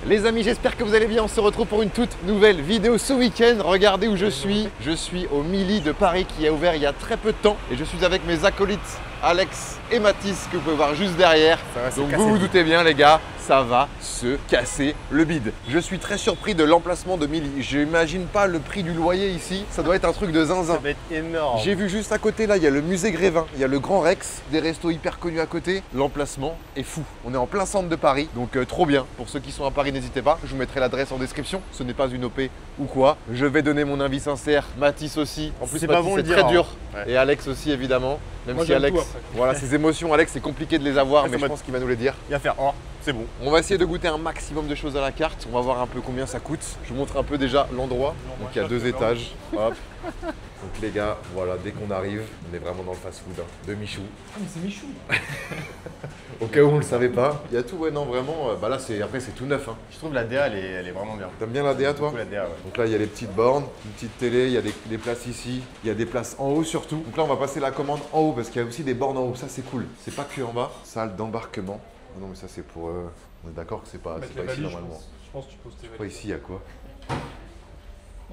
Les amis, j'espère que vous allez bien. On se retrouve pour une toute nouvelle vidéo ce week-end. Regardez où je suis. Je suis au Mili de Paris qui a ouvert il y a très peu de temps. Et je suis avec mes acolytes Alex et Mathis que vous pouvez voir juste derrière. Donc vous vous doutez bien les gars, ça va se casser le bide. Je suis très surpris de l'emplacement de Mili. Je n'imagine pas le prix du loyer ici. Ça doit être un truc de zinzin. Ça va être énorme. J'ai vu juste à côté là, il y a le musée Grévin, il y a le Grand Rex, des restos hyper connus à côté. L'emplacement est fou. On est en plein centre de Paris, donc trop bien. Pour ceux qui sont à Paris, n'hésitez pas. Je vous mettrai l'adresse en description. Ce n'est pas une OP ou quoi. Je vais donner mon avis sincère. Mathis aussi. En plus, C'est pas Mathis, bon c'est le dire, très hein. dur. Ouais. Et Alex aussi, évidemment. Même Moi, si j'aime Alex, tout après. voilà, ses émotions, Alex, c'est compliqué de les avoir, Ouais, mais ça je va- pense qu'il va nous les dire. Il va faire oh, c'est bon. On va essayer de goûter un maximum de choses à la carte. On va voir un peu combien ça coûte. Je vous montre un peu déjà l'endroit. Donc il y a 2 étages. Hop. Donc les gars, voilà, dès qu'on arrive, on est vraiment dans le fast-food de Michou. Ah, mais c'est Michou. Au cas où on le savait pas. Il y a tout, ouais, non, vraiment. Bah là, après, c'est tout neuf. Hein. Je trouve la DA elle est vraiment bien. T'aimes bien la DA, toi? Beaucoup la DA, ouais. Donc là, il y a les petites bornes, une petite télé, il y a des places ici, il y a des places en haut surtout. Donc là, on va passer la commande en haut parce qu'il y a aussi des bornes en haut. Ça, c'est cool. C'est pas que en bas. Salle d'embarquement. Ah non, mais ça, c'est pour. On est d'accord que c'est pas, Mettre c'est les pas ici valises, normalement. je pense que tu poses tes Pas valises. ici, il y a quoi? Ah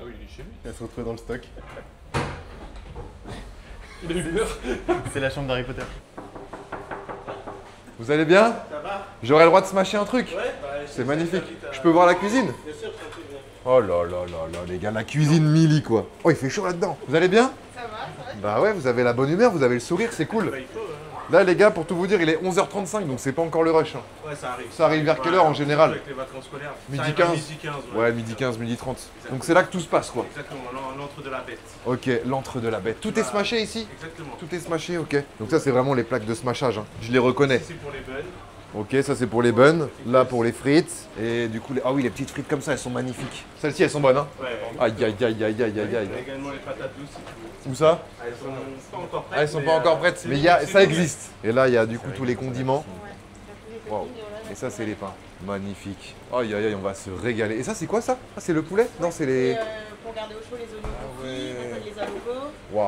oui, il est chez lui. Elle se retrouve dans le stock. Il a eu peur. C'est la chambre d'Harry Potter. Vous allez bien? Ça va? J'aurais le droit de smasher un truc? Ouais, bah, C'est magnifique. Je peux voir la cuisine? Bien sûr, je t'en prie, bien. Oh là là là là, les gars, la cuisine Mili quoi. Oh, il fait chaud là-dedans. Vous allez bien? Ça va. Bah ouais, vous avez la bonne humeur, vous avez le sourire, c'est cool. Bah, il faut, hein. Là, les gars, pour tout vous dire, il est 11h35, donc c'est pas encore le rush. Hein. Ouais, ça arrive. Ça arrive vers quelle heure en général? Avec les vacances scolaires. Midi Ça arrive à 15. Midi 15, Ouais, midi 15, midi 30. Donc c'est là que tout se passe quoi. Exactement, l'entre de la bête. Ok, l'entre de la bête. Tout est smashé ici? Exactement. Tout est smashé, ok. Donc ça, c'est vraiment les plaques de smashage. Hein. Je les reconnais. C'est pour les buns. Ok, ça c'est pour les buns. Là, pour les frites. Et du coup, ah oui, les petites frites comme ça, elles sont magnifiques. Celles-ci, elles sont bonnes, hein? Ouais. Aïe, aïe, aïe, aïe, aïe, aïe, Il y aïe. a également les patates douces. Où ça? Elles sont pas encore prêtes. Ah, elles sont mais, pas encore prêtes, mais ça existe. Et là, il y a du coup vrai tous que les ça condiments. Ouais. Wow. Et ça, c'est les pains. Magnifique. Aïe, aïe, aïe, on va se régaler. Et ça, c'est quoi ça? Ah, c'est le poulet? Non, c'est les. Pour garder au chaud les oignons Ah confits, ouais. on fait les alocos. Waouh.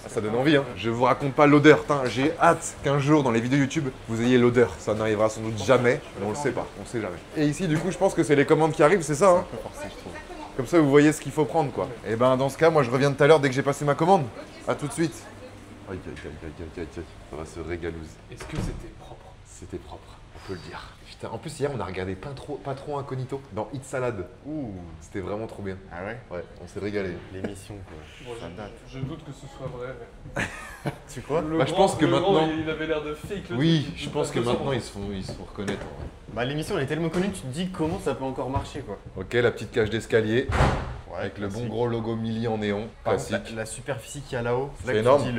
Ah, ça donne envie, hein. Je vous raconte pas l'odeur. Putain, j'ai hâte qu'un jour dans les vidéos YouTube, vous ayez l'odeur. Ça n'arrivera sans doute jamais, mais on le sait pas. On sait jamais. Et ici, du coup, je pense que c'est les commandes qui arrivent, c'est ça, hein? Forcé, je trouve. Comme ça, vous voyez ce qu'il faut prendre, quoi. Et ben, dans ce cas, moi, je reviens tout à l'heure dès que j'ai passé ma commande. À tout de suite. Aïe, aïe, aïe, aïe, aïe, aïe, aïe. Ça va se régalouser. Est-ce que c'était propre? C'était propre, on peut le dire. Putain, en plus, hier, on a regardé Patron Incognito dans Hit Salad. Ouh. C'était vraiment trop bien. Ah ouais. Ouais, on s'est régalé. L'émission quoi. Bon, Ça date. je doute que ce soit vrai. Mais... Tu crois? Le Bah, je pense que le grand, maintenant- il avait l'air de fake. Le Oui, truc. je pense que 200%. maintenant, ils se font reconnaître. en vrai. Bah l'émission elle est tellement connue, tu te dis comment ça peut encore marcher quoi. Ok, la petite cage d'escalier Ouais, avec le bon classique. gros logo Mili en néon. Par contre, Classique. la superficie qu'il y a là-haut, c'est C'est là que énorme. tu dis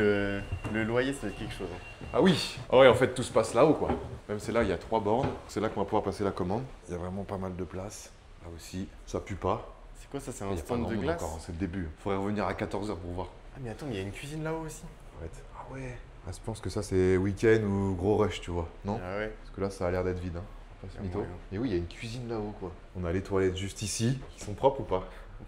le loyer ça va être quelque chose. Hein. Ah oui. Ah ouais, en fait, tout se passe là-haut, quoi. Même c'est là, il y a 3 bornes. C'est là qu'on va pouvoir passer la commande. Il y a vraiment pas mal de place. Là aussi, ça pue pas. C'est quoi ça? C'est Il un y a pas stand grand de monde glace? encore, hein, c'est le début. Faudrait revenir à 14h pour voir. Ah mais attends, mais il y a une cuisine là-haut aussi. Ouais. Ah ouais. Ah, je pense que ça, c'est week-end ou gros rush, tu vois. Non? Ah ouais. Parce que là, ça a l'air d'être vide. Hein. Pas ce Y a mytho. moyen. Mais oui, il y a une cuisine là-haut, quoi. On a les toilettes juste ici, qui sont propres ou pas?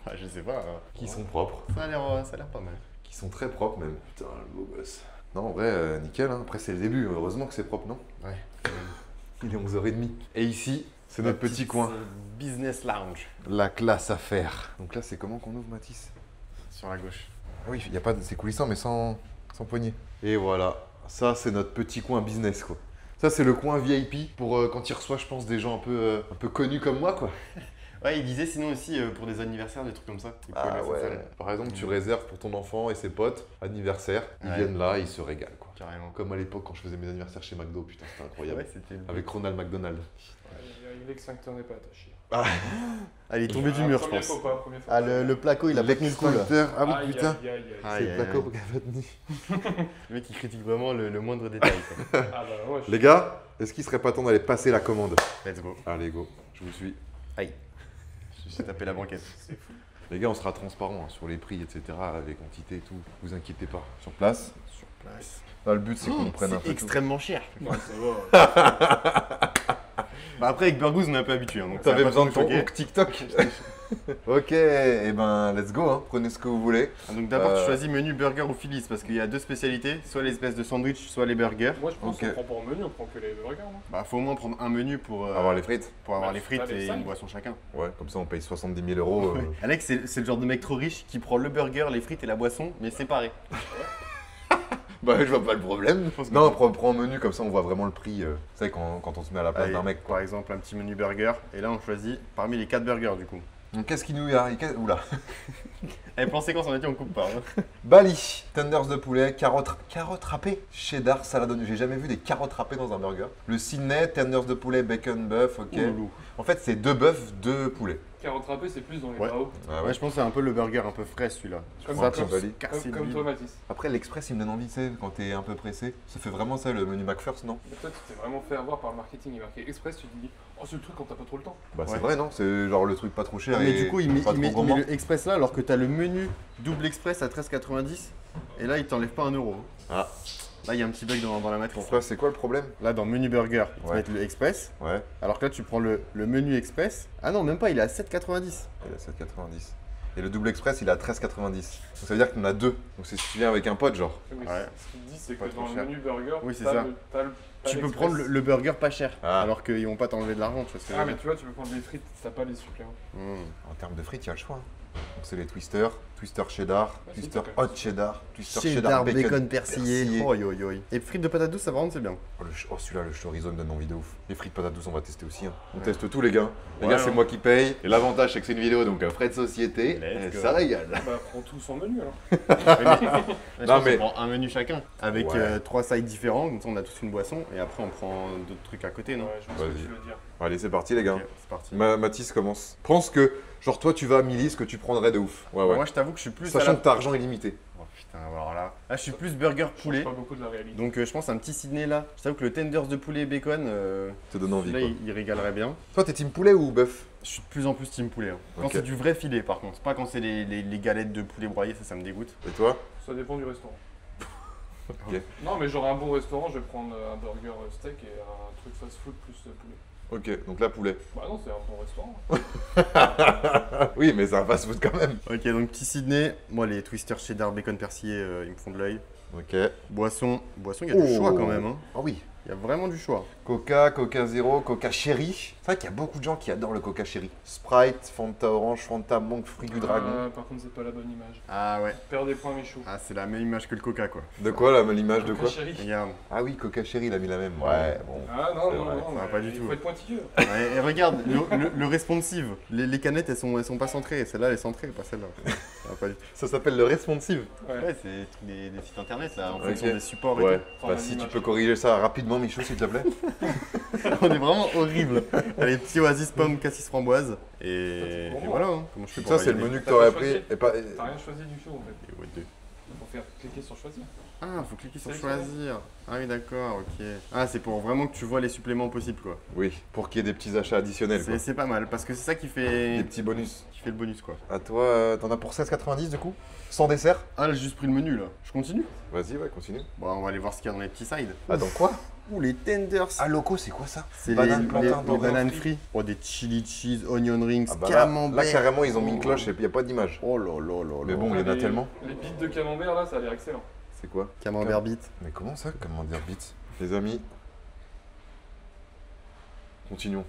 Ah, je sais pas. hein. Qui sont propres. Ça a l'air pas mal. Qui sont très propres, même. Putain, le beau gosse. Non, en vrai, nickel. Hein. Après, c'est le début. Heureusement que c'est propre, non? Ouais. Il est 11h30. Et ici, c'est notre petit coin. Business lounge La classe à faire. Donc là, c'est comment qu'on ouvre, Mathis? sur la gauche. Ah oui, il y a pas de... c'est coulissant, mais sans poignée. Et voilà. Ça, c'est notre petit coin business, quoi. Ça, c'est le coin VIP pour quand il reçoit, je pense, des gens un peu connus comme moi, quoi. Ouais, il disait sinon aussi pour des anniversaires, des trucs comme ça. Il pouvait Ah mettre ça, ouais. Par exemple, tu réserves pour ton enfant et ses potes, anniversaire, ils Ouais. viennent là et ils se régalent, quoi. Carrément. Comme à l'époque quand je faisais mes anniversaires chez McDo, putain, c'était incroyable. Ouais, c'était. Avec Ronald McDonald. Ouais, il l'extincteur n'est pas attaché. Ah, il est tombé du mur, je Première pense. fois pas, première fois Ah, pas. le placo, il a pas tenu le coup là. L'extincteur. Ah oui, Aïe, putain. aïe, aïe, aïe. Aïe, C'est le aïe, placo aïe. qui a pas tenu. Le mec, il critique vraiment le moindre détail. Quoi. Ah bah ouais, Les gars, est-ce qu'il serait pas temps d'aller passer la commande? Let's go. Allez, go, je vous suis. Aïe. J'ai tapé la banquette. Les gars, on sera transparent hein, sur les prix, etc., les quantités et tout. Vous inquiétez pas. Sur place. Sur place. Là, le but, c'est qu'on prenne un C'est peu extrêmement cher. Ouais, ça va. Bah après, avec Burgos, on est un peu habitué. Hein, donc ça T'avais va pas besoin de trop ton choquer. hook TikTok. Ok, et ben let's go, hein. Prenez ce que vous voulez. Ah, donc d'abord, tu choisis menu burger ou Phillies parce qu'il y a deux spécialités, soit l'espèce de sandwich, soit les burgers. Moi, je pense Ok. qu'on prend pour un menu, on prend que les burgers. Non Bah, faut au moins prendre un menu pour Avoir les frites. avoir Bah, les frites t'as les et cinq. une boisson chacun. Ouais, comme ça on paye 70 000 euros. Alex, c'est le genre de mec trop riche qui prend le burger, les frites et la boisson, mais séparés. Bah, je vois pas le problème. pense que Non, non. prends un menu, comme ça on voit vraiment le prix. Tu sais, quand on se met à la place Allez, d'un mec. par exemple, un petit menu burger. Et là, on choisit parmi les 4 burgers du coup. Donc, qu'est-ce qu'il nous y a Oula. Allez, plan séquence, on a dit, on coupe pas. Hein. Bali, tenders de poulet, carottes râpées, cheddar, salade d'oignon. J'ai jamais vu des carottes râpées dans un burger. Le Sydney, tenders de poulet, bacon, bœuf, ok. Ouloulou. En fait, c'est 2 bœufs, 2 poulets. Carotte râpée, c'est plus dans les Ouais. bao. Ah Ouais, je pense que c'est un peu le burger un peu frais celui-là. Comme Ça, ça, petit Bali. comme toi, Mathis. Après, l'express, il me donne envie, tu sais, quand t'es un peu pressé. Ça fait vraiment ça, le menu McFirst, non? Mais toi, tu t'es vraiment fait avoir par le marketing. Il est marqué Express, tu te dis, oh, c'est le truc quand t'as pas trop le temps. Bah, c'est Ouais. vrai, non? C'est genre le truc pas trop cher. Mais et du coup, il pas met, trop il met gourmand. le express là alors que t'as le menu double express à 13,90 et là, il t'enlève pas 1 euro. Ah. Là, il y a un petit bug dans la matrice. Pourquoi? C'est quoi le problème? Là, dans menu burger, ils te Ouais. mettent le express. Ouais, Alors que là, tu prends le menu express. Ah non, même pas, il est à 7,90. il est à 7,90. Et le double express, il est à 13,90. Donc ça veut dire qu'il y en a 2. Donc c'est si tu viens avec un pote, genre. Mais Ouais. Ce qu'il dit, c'est Pas que trop dans cher. le menu burger, Oui, c'est t'as ça. t'as Tu peux l'express. prendre le burger pas cher. Ah. Alors qu'ils vont pas t'enlever de l'argent, tu vois ce que je Ah, veux mais dire. tu vois, tu peux prendre des frites, t'as pas les suppléments. Mmh. En termes de frites, il y a le choix. Donc c'est les twisters, twister cheddar, Ouais, twister c'est hot cheddar, twister Cheddar, cheddar, bacon persillé. Oi, oi, oi. Et frites de patates douces, ça par contre, c'est bien. Oh, celui-là, le chorizo me donne envie de ouf. Les frites patates douces, on va tester aussi. Hein. On teste tout, les gars. Les Ouais, gars, c'est hein. moi qui paye. Et l'avantage, c'est que c'est une vidéo, donc frais de société. Let's go. Ça régale. Bah, prends tout son menu alors. Non, mais- mais on prend un menu chacun avec Ouais. 3 sides différents. Comme ça, on a tous une boisson et après, on prend d'autres trucs à côté, non Ouais, je vois ce que Vas-y. tu veux dire. Allez, c'est parti, les gars. Ok, c'est parti. Mathis commence. Pense que, genre, toi, tu vas à Milly, ce que tu prendrais de ouf. Ouais, ouais. Moi, je t'avoue que je suis plus. Sachant à que t'as argent illimité. Oh putain, alors là. Là, je suis plus burger Je poulet. change pas beaucoup de la réalité. Donc, je pense un petit Sydney là. Je t'avoue que le tenders de poulet et bacon, Te donne envie, là, quoi. il régalerait bien. Toi, t'es team poulet ou bœuf? Je suis de plus en plus team poulet. Hein. Quand Ok. c'est du vrai filet, par contre. Pas quand c'est les galettes de poulet broyées, ça me dégoûte. Et toi? Ça dépend du restaurant. Ok. Non, mais genre un bon restaurant, je vais prendre un burger steak et un truc fast food plus poulet. Ok, donc là, poulet. Bah non, c'est un bon restaurant. Oui, mais c'est un fast-food quand même. Ok, donc petit Sydney. Moi, les twisters cheddar bacon persillé, ils me font de l'œil. Ok. Boisson, il y a du choix quand même. Hein. Ah oui. Il y a vraiment du choix. Coca, Coca Zéro, Coca Cherry. C'est vrai qu'il y a beaucoup de gens qui adorent le Coca Cherry. Sprite, Fanta Orange, Fanta Monk, Fruit du Dragon. Par contre, c'est pas la bonne image. Ah ouais. Perds des points, Michou. Ah, c'est la même image que le coca, quoi. De quoi là, l'image de Coca quoi? Chéri. Regarde. Ah oui, Coca Cherry, il a mis la même. Ouais, bon. Ah non, C'est non, vrai, non, ça va mais pas du il tout. faut être pointilleux. Ouais, et regarde, le responsive. Les canettes, elles sont pas centrées. Celle-là, elle est centrée, pas celle-là. Ça va pas du tout. Ça s'appelle le responsive. Ouais, c'est des sites internet, là, en Ok. fonction des supports et Ouais. tout. Format Bah si tu d'image. peux corriger ça rapidement, Michou, s'il te plaît. On est vraiment horrible. Allez, petit oasis pomme, cassis framboise. Et Bon, voilà, hein. Comment je fais pour Ça, c'est le valider. menu que T'as t'aurais pas pris. choisi. Et pas... T'as rien choisi du tout en fait. Et ouais, deux. Faut faire cliquer sur choisir. Ah, faut cliquer sur Sélectionner. choisir. Ah oui, d'accord, ok. Ah, c'est pour vraiment que tu vois les suppléments possibles, quoi. Oui, pour qu'il y ait des petits achats additionnels. Quoi. C'est pas mal, parce que c'est ça qui Des fait petits bonus. le bonus, quoi. À toi, t'en as pour 16,90 du coup? Sans dessert? Ah, là, j'ai juste pris le menu, là. Je continue? Vas-y, ouais, continue. Bon, on va aller voir ce qu'il y a dans les petits sides. Ah, dans quoi? Ouh, les tenders. Ah, loco, c'est quoi ça? C'est banane, les plantain, doré, bananes frites. frites. Oh, des chili cheese, onion rings, Ah bah là, camembert. là, carrément, ils ont mis une cloche et il n'y a pas d'image. Oh là là là Mais là. bon, il y en a Les- tellement. Les bites de camembert là, ça a l'air excellent. C'est quoi? Camembert bite. Mais comment ça? Comment dire bits? Les amis. Continuons.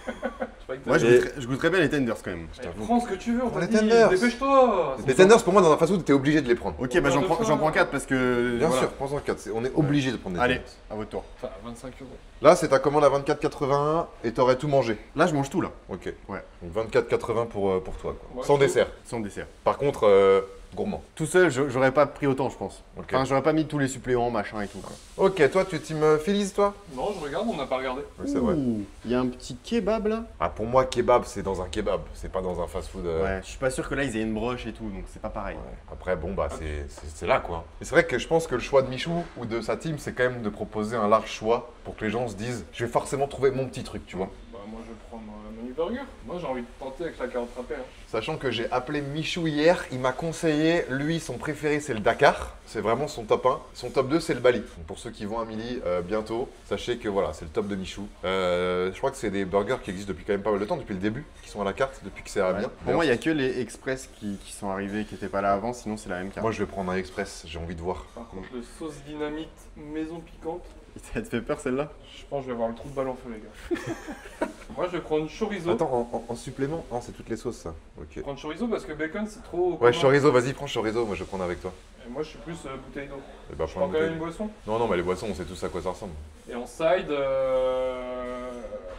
Je croyais que Moi, t'avais- je goûterais bien les tenders quand même. Allez, prends ce que tu veux, on Prends t'a les dit, tenders. dépêche-toi. Les tenders, pour moi, dans un fast-food, t'es obligé de les prendre. Ok, bah j'en prends 4 parce que. Bien voilà. sûr, prends-en 4. On est obligé de prendre des Allez, tenders. à votre tour. Enfin, 25 euros. Là, c'est ta commande à 24,81 et t'aurais tout mangé. Là, je mange tout là, Ok. Ouais. Donc 24,80 pour toi. Quoi. Ouais, Sans je dessert. sans dessert. Par contre, gourmand. Tout seul, j'aurais pas pris autant, je pense. Ok. Enfin, j'aurais pas mis tous les suppléments, machin et tout. Quoi. Ok, toi, tu es team Félix, toi? Non, je regarde, on n'a pas regardé. Oui, c'est vrai. Ouh, il y a un petit kebab là. Ah, pour moi, kebab, c'est dans un kebab. C'est pas dans un fast-food. Ouais, je suis pas sûr que là ils aient une broche et tout, donc c'est pas pareil. Ouais. Après, bon, bah, c'est là, quoi. Et c'est vrai que je pense que le choix de Michou ou de sa team, c'est quand même de proposer un large choix pour que les gens se disent, je vais forcément trouver mon petit truc, tu vois. Bah, moi, Moi je vais prendre un menu burger. Moi j'ai envie de tenter avec la carotte râpée. Hein. Sachant que j'ai appelé Michou hier, il m'a conseillé, lui, son préféré c'est le Dakar. C'est vraiment son top 1. Son top 2 c'est le Bali. Donc pour ceux qui vont à Mili bientôt, sachez que voilà, c'est le top de Michou. Je crois que c'est des burgers qui existent depuis quand même pas mal de temps, depuis le début, qui sont à la carte, depuis que c'est à bien. Pour moi, il n'y a que les express qui sont arrivés, qui n'étaient pas là avant, sinon c'est la même carte. Moi je vais prendre un express, j'ai envie de voir. Par contre, le sauce dynamite maison piquante, Ça te fait peur celle-là? je pense que je vais avoir le trou de balle en feu, les gars. Moi je vais prendre chorizo. Attends, en supplément? Non, c'est toutes les sauces ça. Ok. Je vais prendre chorizo parce que bacon c'est trop. Ouais, commun. chorizo, vas-y, prends chorizo, moi je vais prendre avec toi. Et moi je suis plus bouteille d'eau. Et bah, Je prends prends une quand même bouteille. une boisson. Non, non, mais les boissons, on sait tous à quoi ça ressemble. Et en side,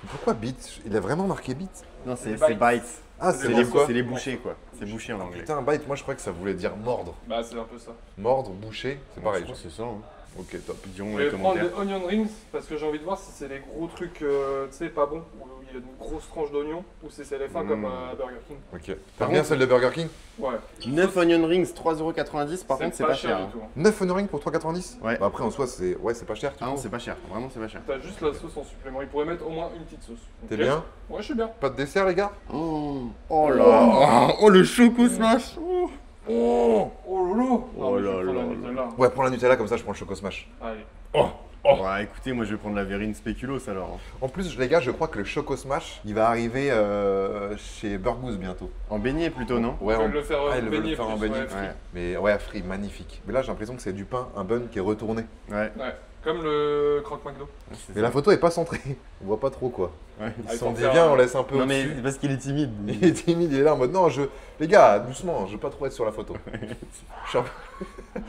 Pourquoi Beat? Il a vraiment marqué Beat? Non, c'est Bites. bites. Ah, C'est c'est des les morceaux. quoi? C'est les bouchées quoi. C'est bouché en anglais. Putain, bite, moi je crois que ça voulait dire mordre. bah c'est un peu ça. Mordre, boucher, c'est pareil. Je pense que c'est ça. Hein. Ok, top. Diront Je les vais prendre commentaires. des onion rings parce que j'ai envie de voir si c'est les gros trucs, tu sais, pas bons, où il y a une grosse tranche d'oignon, ou si c'est les fins comme à Burger King. Ok. Par T'aimes bien contre- celle de Burger King? Ouais. 9 onion rings, 3,90€. Par contre, c'est pas cher. du Hein. tout. Hein. 9 onion rings pour 3,90? Ouais. Bah après en soi c'est pas cher. tu Ah non, trouves? c'est pas cher. Vraiment, c'est pas cher. T'as juste la sauce en supplément, il pourrait mettre au moins une petite sauce. T'es Ok. bien? Ouais, je suis bien. Pas de dessert les gars? Oh là. Oh le choco smash. Oh lolo. Oh là là là. Ouais, prends la Nutella comme ça je prends le Choco Smash. Allez. Ouais, écoutez, moi je vais prendre la verrine spéculoos alors. En plus les gars, je crois que le Choco Smash, il va arriver chez Burgous bientôt. En beignet plutôt, non? Ouais, Ils veulent le faire ils veulent baigner le faire en plus, beignet. ouais. Ouais. Mais ouais, frit, magnifique. Mais là j'ai l'impression que c'est du pain, un bun qui est retourné. Ouais. Ouais. Comme le croque McDo. c'est Mais ça. la photo est pas centrée. On voit pas trop quoi. Ouais. Ils Ah, se il sont faut dit faire viens, un- on laisse un peu Non mais au-dessus. parce qu'il est timide. Il est timide, il est là en mode non, les gars, doucement, je veux pas trop être sur la photo. Je suis un peu-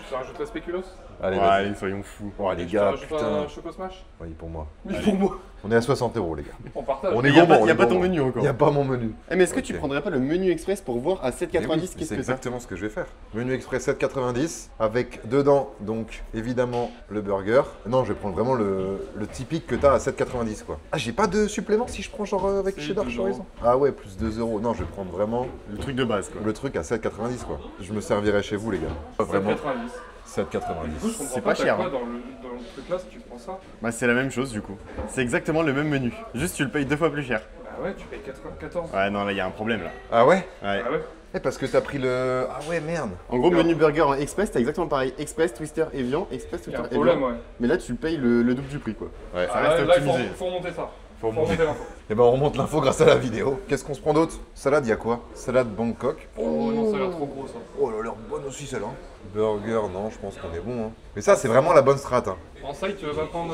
Tu rajoutes la spéculoos? Allez, Ouais, vas-y. allez, soyons fous. Oh les Tu gars, rajoutes putain. un choco smash? Oui, pour moi. Oui, pour moi. On est à 60 € les gars. On partage. On Mais est y a gourmand, pas- on y a est pas ton gourmand. menu encore. Il y a pas mon menu. Eh mais est-ce que Ok. tu prendrais pas le menu express pour voir à Eh 7,90 oui, qu'est-ce c'est que ça? exactement ce que je vais faire. Menu express 7,90 avec dedans donc évidemment le burger. Non, je vais prendre vraiment le typique que t'as à 7,90 quoi. Ah, j'ai pas de supplément si je prends genre avec Si, cheddar 2 chorizo. Ah ouais, plus 2 €. Non, je vais prendre vraiment Le truc de base quoi. le truc à 7,90 quoi. Je me servirai chez vous les gars. Pas vraiment 90. 7,90. Du coup, je comprends C'est pas, pas t'as cher, quoi hein. dans le truc là si tu prends ça? Bah c'est la même chose du coup. C'est exactement le même menu. Juste tu le payes 2 fois plus cher. Bah ouais, tu payes 14. Ouais non là il y a un problème là. Ah ouais? Ouais. Ah ouais? Eh parce que t'as pris le... Ah ouais, merde. En gros menu burger en express t'as exactement pareil. Express, twister, Evian, express, Il y a un twister, problème, Evian. ouais. Mais là tu le payes le double du prix quoi. Ouais. Ça Ah, reste là, il optimisé. faut remonter ça. Faut Faut remonter l'info. Eh ben on remonte l'info grâce à la vidéo. Qu'est-ce qu'on se prend d'autre? Salade, y a quoi? Salade Bangkok. Oh non, ça a l'air trop gros ça. Oh là là, bonne aussi celle-là. Burger, non, je pense qu'on est bon. Hein. Mais ça, c'est vraiment la bonne strat. Hein. En side, tu veux pas prendre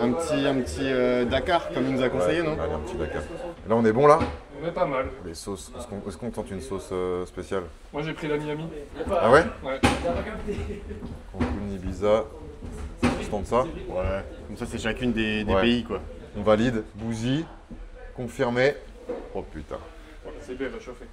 Un petit Dakar comme il nous a conseillé non? Allez, un petit Dakar. Là, on est bon là? On est pas mal. Les sauces, est-ce qu'on tente une sauce spéciale? Moi j'ai pris la Miami. Ah ouais? Ouais. Cancun, Ibiza. Je tente ça. Ouais. Comme ça c'est chacune des Ouais. pays quoi. On valide. Bouzy. Confirmé. Oh putain. Ouais, c'est bien, il va chauffer.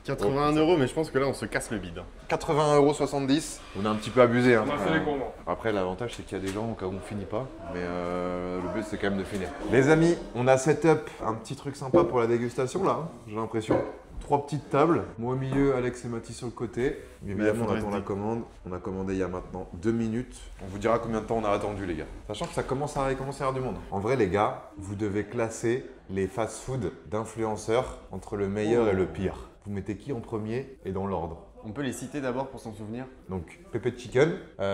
81 € mais je pense que là on se casse le bide. 81,70 €. On a un petit peu abusé. Hein. On a fait les gourmands. Après, l'avantage, c'est qu'il y a des gens au cas où on finit pas. Mais le but, c'est quand même de finir. Les amis, on a setup un petit truc sympa pour la dégustation là, hein, j'ai l'impression. 3 petites tables. Moi au milieu, Alex et Mathis sur le côté. Évidemment, on faudrait attend se la dire. commande. On a commandé il y a maintenant 2 minutes. On vous dira combien de temps on a attendu, les gars. Sachant que ça commence à y avoir du monde. En vrai, les gars, vous devez classer les fast-food d'influenceurs entre le meilleur et le pire. Vous mettez qui en premier et dans l'ordre? On peut les citer d'abord pour s'en souvenir. Donc, Pepe Chicken,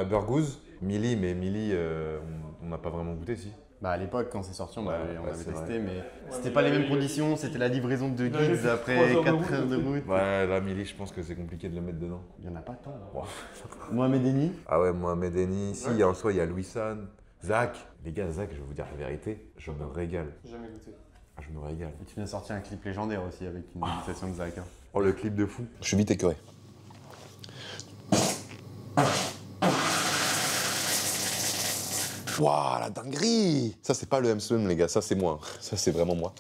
Burgous, Mili, mais Mili, on n'a pas vraiment goûté, si. Bah à l'époque quand c'est sorti on Ouais, avait, ouais, c'est testé mais c'était mais pas là, les mêmes il- conditions, c'était la livraison de il avait guides fait après 3 heures de 4 route. heures de route. Ouais, là, Mili, je pense que c'est compliqué de le mettre dedans. Il y en a pas tant. Wow. Mohamed Eni. Ah ouais, Mohamed Eni, si, Ouais. en soi, il y a Louis San, Zach. Les gars, Zach, je vais vous dire la vérité, je me régale. J'ai jamais goûté. Ah, je me régale. Et tu viens de sortir un clip légendaire aussi avec une dégustation de Zach. Hein. Oh, le clip de fou. Je suis vite écœuré. Waouh, la dinguerie! Ça, c'est pas le Hemslem, les gars, ça, c'est moi. Ça, c'est vraiment moi.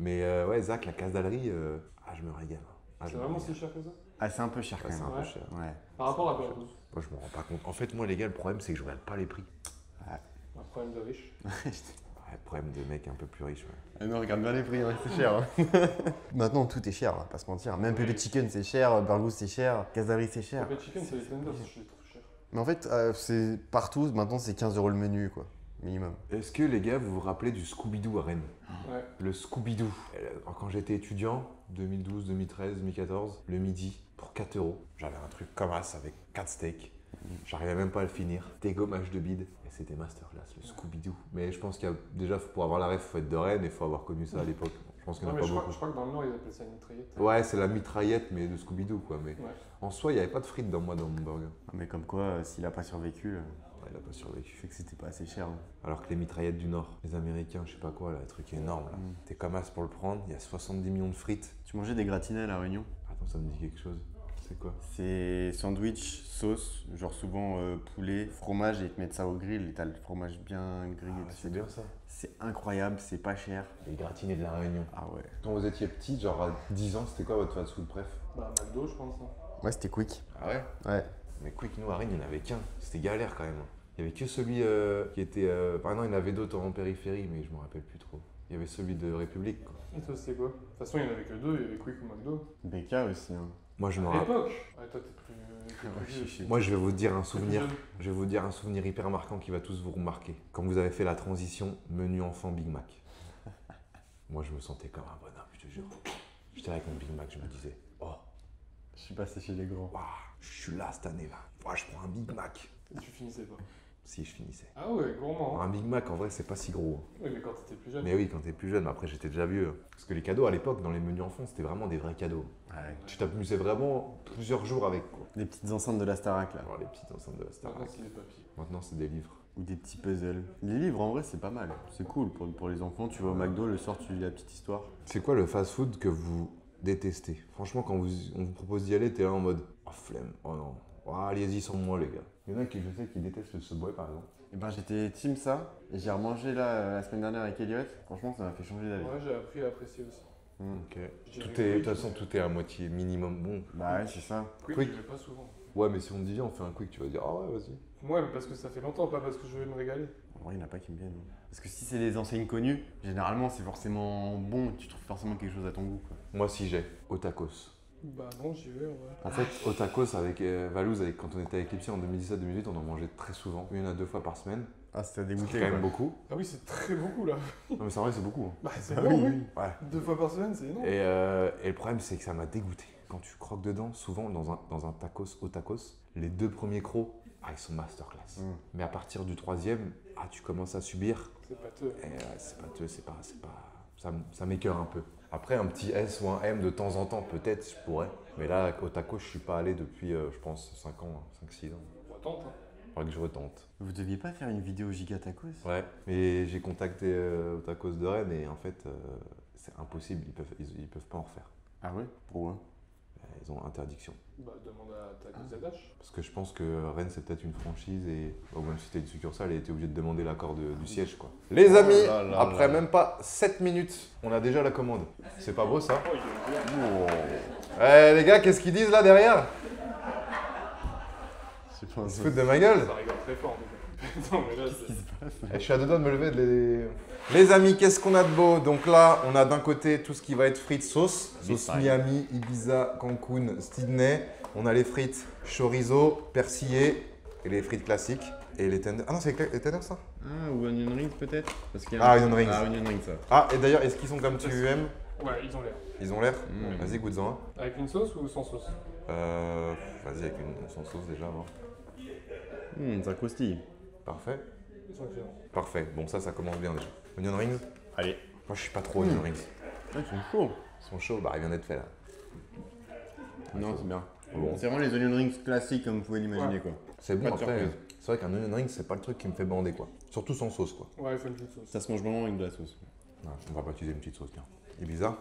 Mais ouais, Zach, la casdalerie, je me régale. Ah, je C'est me vraiment régale. si cher que ça? Ah c'est un peu cher quand Ouais, c'est même. un peu Ouais. cher. Ouais. Par rapport à Burgos. Moi, je me rends pas compte. En fait, moi, les gars, le problème, c'est que je regarde pas les prix. Un problème de riche. Ouais, le problème de mecs un peu plus riches, ouais. Ah non, regarde bien les prix, ouais, c'est cher. Hein. Maintenant tout est cher, là, pas se mentir. Même Oui. Pepe Chicken c'est cher, Burgos c'est cher, Casari c'est cher. Le chicken, c'est les tenders, je les trouve cher. Mais en fait, c'est partout, maintenant c'est 15 € le menu quoi. minimum. Est-ce que les gars, vous vous rappelez du Scooby-Doo à Rennes? Ouais. Le Scooby-Doo. Quand j'étais étudiant, 2012, 2013, 2014, le midi, pour 4 euros, j'avais un truc comme ça avec 4 steaks. J'arrivais même pas à le finir. Dégommage de bide. Et c'était masterclass, le Scooby-Doo. Mais je pense qu'il y a déjà, pour avoir la ref, il faut être de Rennes et il faut avoir connu ça à l'époque. Je pense qu'il n'y en Ouais, a mais pas je beaucoup. crois que dans le Nord, ils appellent ça une mitraillette. Ouais, c'est la mitraillette, mais de Scooby-Doo, quoi. Mais Ouais. en soi, il n'y avait pas de frites dans mon burger. Ah, mais comme quoi, s'il a pas survécu, Ouais, il a pas survécu. fait que c'était pas assez cher. Hein. Alors que les mitraillettes du Nord, les Américains, je sais pas quoi, là, le truc énorme, là. T'es comme as pour le prendre, il y a 70 millions de frites. Tu mangeais des gratinés à La Réunion? Attends, ça me dit quelque chose. C'est quoi? C'est sandwich, sauce, genre souvent poulet, fromage et ils te mettent ça au grill et t'as le fromage bien grillé dessus. C'est bien ça. C'est incroyable, c'est pas cher. Les gratinés de la Réunion. Ah ouais. Quand vous étiez petit, genre à 10 ans, c'était quoi votre fast-food préf? Bah, McDo, je pense. Hein. Ouais, c'était quick. Ah ouais? Ouais. Mais Quick, nous, à Rennes, il n'y en avait qu'un. C'était galère quand même. Il n'y avait que celui qui était. Par exemple, il y en avait d'autres en périphérie, mais je me rappelle plus trop. Il y avait celui de République, quoi. Et toi, c'était quoi? De toute façon, il n'y en avait que deux, il y avait Quick ou McDo. BK aussi. Hein. Moi, je me À rappelle. l'époque Ouais, toi, t'es plus vieux. Moi, je vais vous dire un souvenir. jeune. Je vais vous dire un souvenir hyper marquant qui va tous vous remarquer. Quand vous avez fait la transition menu enfant Big Mac. Moi, je me sentais comme un bonhomme, je te jure. J'étais avec mon Big Mac, je me disais, oh, Je suis passé chez les grands. waouh, je suis là cette année-là. Ouah, je prends un Big Mac. Et tu finissais pas. Si, je finissais. Ah ouais, gourmand. Hein. Un Big Mac, en vrai, c'est pas si gros. Oui, mais quand t'étais plus jeune. Mais oui, quand t'es plus jeune, mais après j'étais déjà vieux. Parce que les cadeaux à l'époque, dans les menus enfants, c'était vraiment des vrais cadeaux. Ouais. Tu t'amusais vraiment plusieurs jours avec, quoi. Des petites enceintes de la Starac là. Alors, les petites enceintes de la Star. Maintenant, c'est des papiers. Maintenant, c'est des livres. Ou des petits puzzles. Les livres en vrai c'est pas mal. C'est cool pour les enfants. Tu vas au McDo, le soir tu lis la petite histoire. C'est quoi le fast-food que vous détestez? Franchement, quand on vous propose d'y aller, t'es là en mode oh flemme, oh non, oh, allez-y sans moi les gars. Il y en a qui, je sais, qui détestent le Subway par exemple. Et ben j'étais team ça. Et j'ai remangé là la semaine dernière avec Elliot. Franchement ça m'a fait changer d'avis. Ouais, j'ai appris à apprécier aussi. Ok. Je dirais Tout est, de Quick. toute façon, tout est à moitié minimum bon. Bah ouais c'est ça. Quick, Quick. je vais pas souvent. Ouais, mais si on te dit viens, on fait un quick, tu vas dire ah ouais, vas-y. Ouais, mais parce que ça fait longtemps, pas parce que je vais me régaler. En vrai il n'y en a pas qui me viennent. Parce que si c'est des enseignes connues, généralement c'est forcément bon. Tu trouves forcément quelque chose à ton goût quoi. Moi, si j'ai au tacos. Bah non, j'y vais en vrai. En fait, au tacos avec Valouz, quand on était avec Lipsy en 2017-2018, on en mangeait très souvent. Il y en a 2 fois par semaine. Ah c'était C'est dégoûté quand même beaucoup. Ah oui, c'est très beaucoup là. Non, mais c'est vrai, c'est beaucoup. Hein. Bah c'est Ah bon, oui, oui. oui. Ouais. 2 fois par semaine, c'est énorme. Et le problème, c'est que ça m'a dégoûté. Quand tu croques dedans, souvent dans un tacos au tacos, les 2 premiers crocs, ah, ils sont masterclass. Mais à partir du 3e, ah, tu commences à subir. C'est pâteux. Et c'est pas, ça m'écœure un peu. Après, un petit S ou un M de temps en temps, peut-être, je pourrais. Mais là, au tacos, je suis pas allé depuis, je pense, 5 ans, 5-6 ans. On attend, hein. Faudrait que je retente. Vous deviez pas faire une vidéo giga tacos? Ouais, mais j'ai contacté au tacos de Rennes et en fait, c'est impossible, ils peuvent pas en refaire. Ah ouais? Pourquoi? Ils ont interdiction. Bah demande à ta ZH. Parce que je pense que Rennes, c'est peut-être une franchise et bon, même si t'es une succursale, elle était obligée de demander l'accord du siège, quoi. Les amis, là là après là. même pas 7 minutes, on a déjà la commande. C'est pas beau, ça? Oh, il est bien. Eh, les gars, qu'est-ce qu'ils disent là derrière? Je sais pas. Ils se foutent de ma gueule? Ça rigole très fort. Mais... non, mais là, c'est... Eh, je suis à 2 doigts de me lever Les amis, qu'est-ce qu'on a de beau? Donc là, on a d'un côté tout ce qui va être frites sauce. Sauce Miami, Ibiza, Cancun, Sydney. On a les frites chorizo, persillé et les frites classiques. Et les tenders. Ah non, c'est les tenders ça? Ah, ou onion rings peut-être? Parce qu'il y Ah, onion rings. Ah, onion rings ça. Ah, et d'ailleurs, est-ce qu'ils sont comme tu aimes? Ouais, ils ont l'air. Ils ont l'air? Mm. Vas-y, goûte-en un. Avec une sauce ou sans sauce? Vas-y, avec une sans sauce déjà, voir. Ça croustille. Parfait. Ils sont excellents. Parfait. Bon, ça commence bien déjà. Onion rings? Allez. Moi, je suis pas trop onion rings. Ah, ils sont chauds. Ils sont chauds, bah, il vient d'être fait là. Non, c'est bien. Bon. C'est vraiment les onion rings classiques comme vous pouvez l'imaginer Ouais. quoi. C'est bon, Pas de après, surprise. c'est vrai qu'un onion ring, c'est pas le truc qui me fait bander, quoi. Surtout sans sauce, quoi. Ouais, il faut une petite sauce. Ça se mange vraiment avec de la sauce. Ouais, on va pas utiliser une petite sauce, tiens. Ibiza.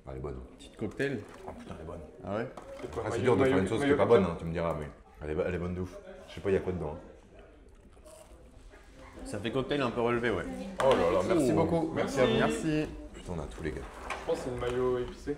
Ah, elle est bonne. Petite cocktail. Oh putain, elle est bonne. Ah ouais? C'est quoi, Ah, c'est mayo- dur de faire mayo- une sauce qui mayo est pas cocktail bonne, hein, tu me diras, mais elle est bonne de ouf. Je sais pas, il y a quoi dedans. Hein. Ça fait cocktail un peu relevé, ouais. Oh là là, merci Oh. beaucoup. Merci à vous. Merci. Putain, on a tous les gars. Je pense que c'est une mayo épicée.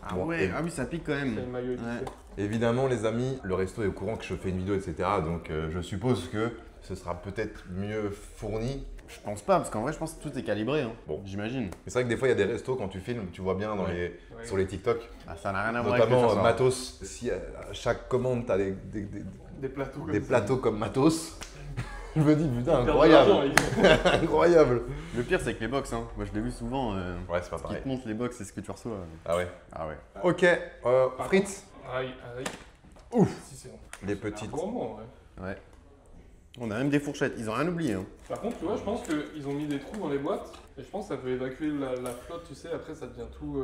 Ah Bon, ouais, et- ah oui, ça pique quand C'est même. une mayo épicée. Ouais. Évidemment, les amis, le resto est au courant que je fais une vidéo, etc. Donc, je suppose que ce sera peut-être mieux fourni Je pense pas, parce qu'en vrai, je pense que tout est calibré. Hein. Bon. J'imagine. Mais c'est vrai que des fois, il y a des restos, quand tu filmes, tu vois bien dans Ouais. sur les TikTok, Ah, ça n'a rien à voir avec notamment le faire ça. matos. Si à chaque commande, t'as des Des plateaux comme ça. plateaux comme matos, je me dis, putain, Ils perdent de l'argent, incroyable. ils- Incroyable. Le pire, c'est que les box, hein. Moi, je l'ai vu souvent. Ouais, c'est pas Qui pareil. te montre les box, c'est ce que tu reçois. Ah ouais. Ah ouais. Ok, frites. Aïe, aïe. Ouf. Si, c'est bon. Les C'est un petites. gourmand, ouais. Ouais. On a même des fourchettes. Ils ont rien oublié. Hein. Par contre, tu vois, je pense qu'ils ont mis des trous dans les boîtes et je pense que ça peut évacuer la flotte, tu sais, après ça devient tout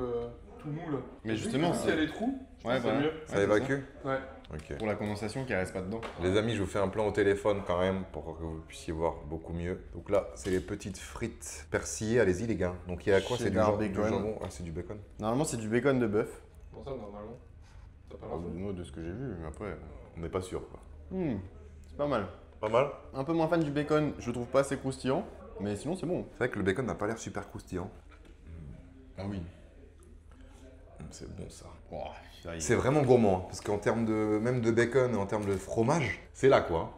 mou là. Mais Vu justement, que s'il y a les trous, je Ouais, pense que voilà. c'est mieux. Ça Ouais, évacue. Ouais. Ok. Pour la condensation qui reste pas dedans. Les amis, je vous fais un plan au téléphone quand même pour que vous puissiez voir beaucoup mieux. Donc là, c'est les petites frites persillées. Allez-y les gars. Donc il y a quoi? C'est du, Cheddar, du bacon. jambon. Ah, c'est du bacon. Normalement, c'est du bacon de bœuf. Bon, ça, normalement. T'as pas l'info. Moi, de ce que j'ai vu, mais après. On n'est pas sûr quoi. C'est pas mal. Pas mal. Un peu moins fan du bacon, je trouve pas assez croustillant. Mais sinon, c'est bon. C'est vrai que le bacon n'a pas l'air super croustillant. Ah oui. C'est bon ça. Oh, ça y est. C'est vraiment gourmand, hein, parce qu'en termes de même de bacon et en termes de fromage, c'est là quoi. hein.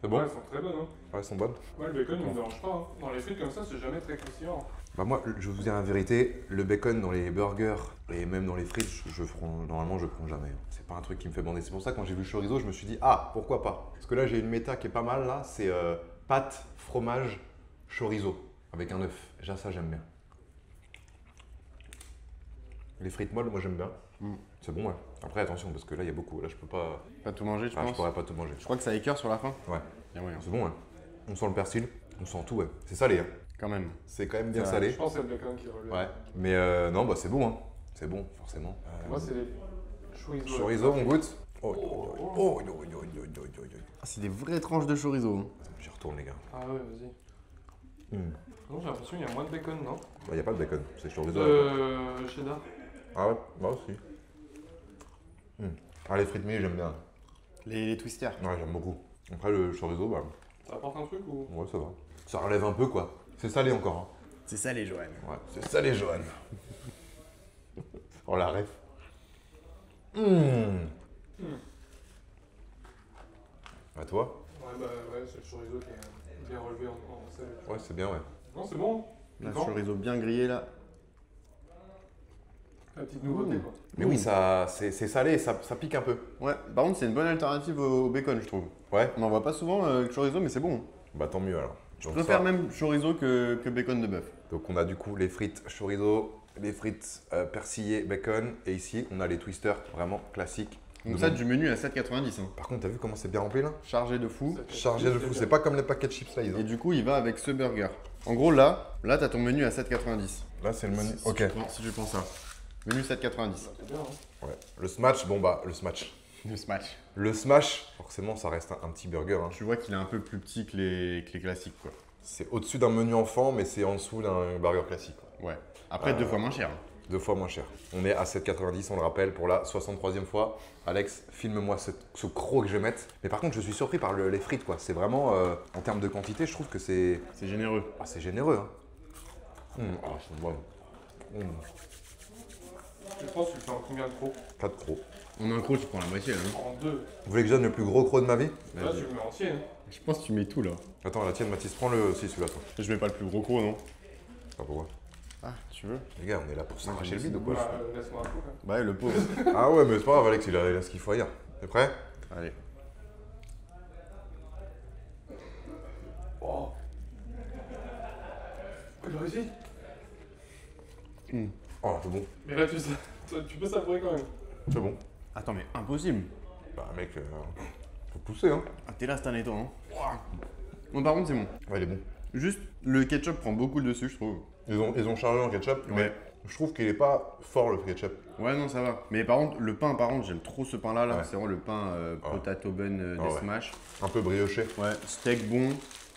C'est bon? Ouais, elles sont très bonnes, hein. Ouais, elles sont bonnes. Ouais, le bacon, il me dérange pas. Hein. Dans les frites comme ça, c'est jamais très croustillant. Bah moi, je vais vous dire la vérité, le bacon dans les burgers et même dans les frites, normalement je prends jamais. hein. C'est pas un truc qui me fait bander. C'est pour ça que quand j'ai vu le chorizo, je me suis dit ah pourquoi pas. Parce que là j'ai une méta qui est pas mal là, c'est pâte, fromage, chorizo avec un œuf. Déjà ça j'aime bien. Les frites molles, moi j'aime bien. C'est bon ouais. Après attention parce que là il y a beaucoup. Là je peux pas. Pas tout manger, tu Ah, je penses pourrais pas tout manger. Je crois que ça écœure sur la fin. Ouais. Bien moyen. C'est bon ouais. On sent le persil, on sent tout ouais. C'est salé hein. Quand même. C'est quand même bien Ça, salé. Je pense que c'est le bacon qui relève. Ouais. Mais non bah c'est bon hein. C'est bon forcément. Moi, c'est les chorizo. Chorizo, on goûte. Oh, oh, oh, oh, oh, oh, oh, oh, oh. Ah, c'est des vraies tranches de chorizo. hein. J'y retourne les gars. Ah ouais, vas-y. Hmm. Non, j'ai l'impression qu'il y a moins de bacon, non? Il n'y a pas de bacon, c'est chorizo. Cheddar. Ah ouais, moi aussi. Ah les frites mini j'aime bien. Les twisters. Ouais j'aime beaucoup. Après le chorizo, bah Ça apporte un truc ou? ouais ça va. Ça relève un peu quoi. C'est salé encore. C'est ça les Joanne. Hein. Ouais, c'est salé Johan. Oh la ref. À toi? Ouais, bah ouais, c'est le chorizo qui est bien relevé en sel. Ouais c'est bien ouais. Non, c'est bon. Le Piquant. chorizo bien grillé là. La petite nouveauté, quoi. Mais oui ça c'est salé, ça pique un peu. Ouais, par contre, c'est une bonne alternative au bacon, je trouve. Ouais. On n'en voit pas souvent le chorizo, mais c'est bon. Bah tant mieux alors. Je Donc, préfère ça. même chorizo que bacon de bœuf. Donc on a du coup les frites chorizo, les frites persillées bacon et ici on a les twisters vraiment classiques. Donc ça, du menu à 7,90. Hein. Par contre t'as vu comment c'est bien rempli là? Chargé de fou. Chargé de fou, c'est pas comme les paquets de chips là. Et du coup, il va avec ce burger. En gros, là t'as ton menu à 7,90. Là c'est le menu. Si Ok. si tu prends ça. Menu 7,90. C'est bien, hein. Ouais. Le smash, bon bah le smash. Le smash. Le smash, forcément ça reste un petit burger. Hein. Tu vois qu'il est un peu plus petit que les classiques, quoi. C'est au-dessus d'un menu enfant mais c'est en dessous d'un burger classique. Ouais. Après, 2 fois moins cher. 2 fois moins cher. On est à 7,90, on le rappelle, pour la 63e fois. Alex, filme-moi ce croc que je vais mettre. Mais par contre, je suis surpris par les frites, quoi. C'est vraiment, en termes de quantité, je trouve que c'est C'est généreux. c'est généreux. Hein. Ah, c'est bon. Je pense que tu fais en combien de crocs? 4 crocs. En un croc, tu prends la moitié, là. En deux. Vous voulez que je donne le plus gros croc de ma vie? Là, tu le mets entier. Hein. Je pense que tu mets tout, là. Attends, la tienne, Mathis, prends-le aussi, celui-là, toi. Je mets pas le plus gros croc, non? Ah, pourquoi? Ah, tu veux? Les gars, on est là pour s'arracher le bide ou quoi? Bah, laisse-moi un coup, quand même. Bah, ouais, le pauvre. Ah ouais, mais c'est pas grave, Alex, il a ce qu'il faut ailleurs. T'es prêt? Allez. Oh. Tu peux réussir? Oh, c'est bon. Mais là, tu peux savourer quand même. C'est bon. Attends, mais impossible. Bah, mec, faut pousser, hein. Ah, t'es là cette année, toi, hein. Bon, par contre, c'est bon. Ouais, il est bon. Juste, le ketchup prend beaucoup le dessus, je trouve. Ils ont chargé en ketchup, mais Ouais. je trouve qu'il est pas fort le ketchup. Ouais, non, ça va. Mais par contre, le pain, j'aime trop ce pain-là. Là. Ouais. C'est vraiment le pain potato bun des Ah ouais. Smash. Un peu brioché. Ouais, steak bon.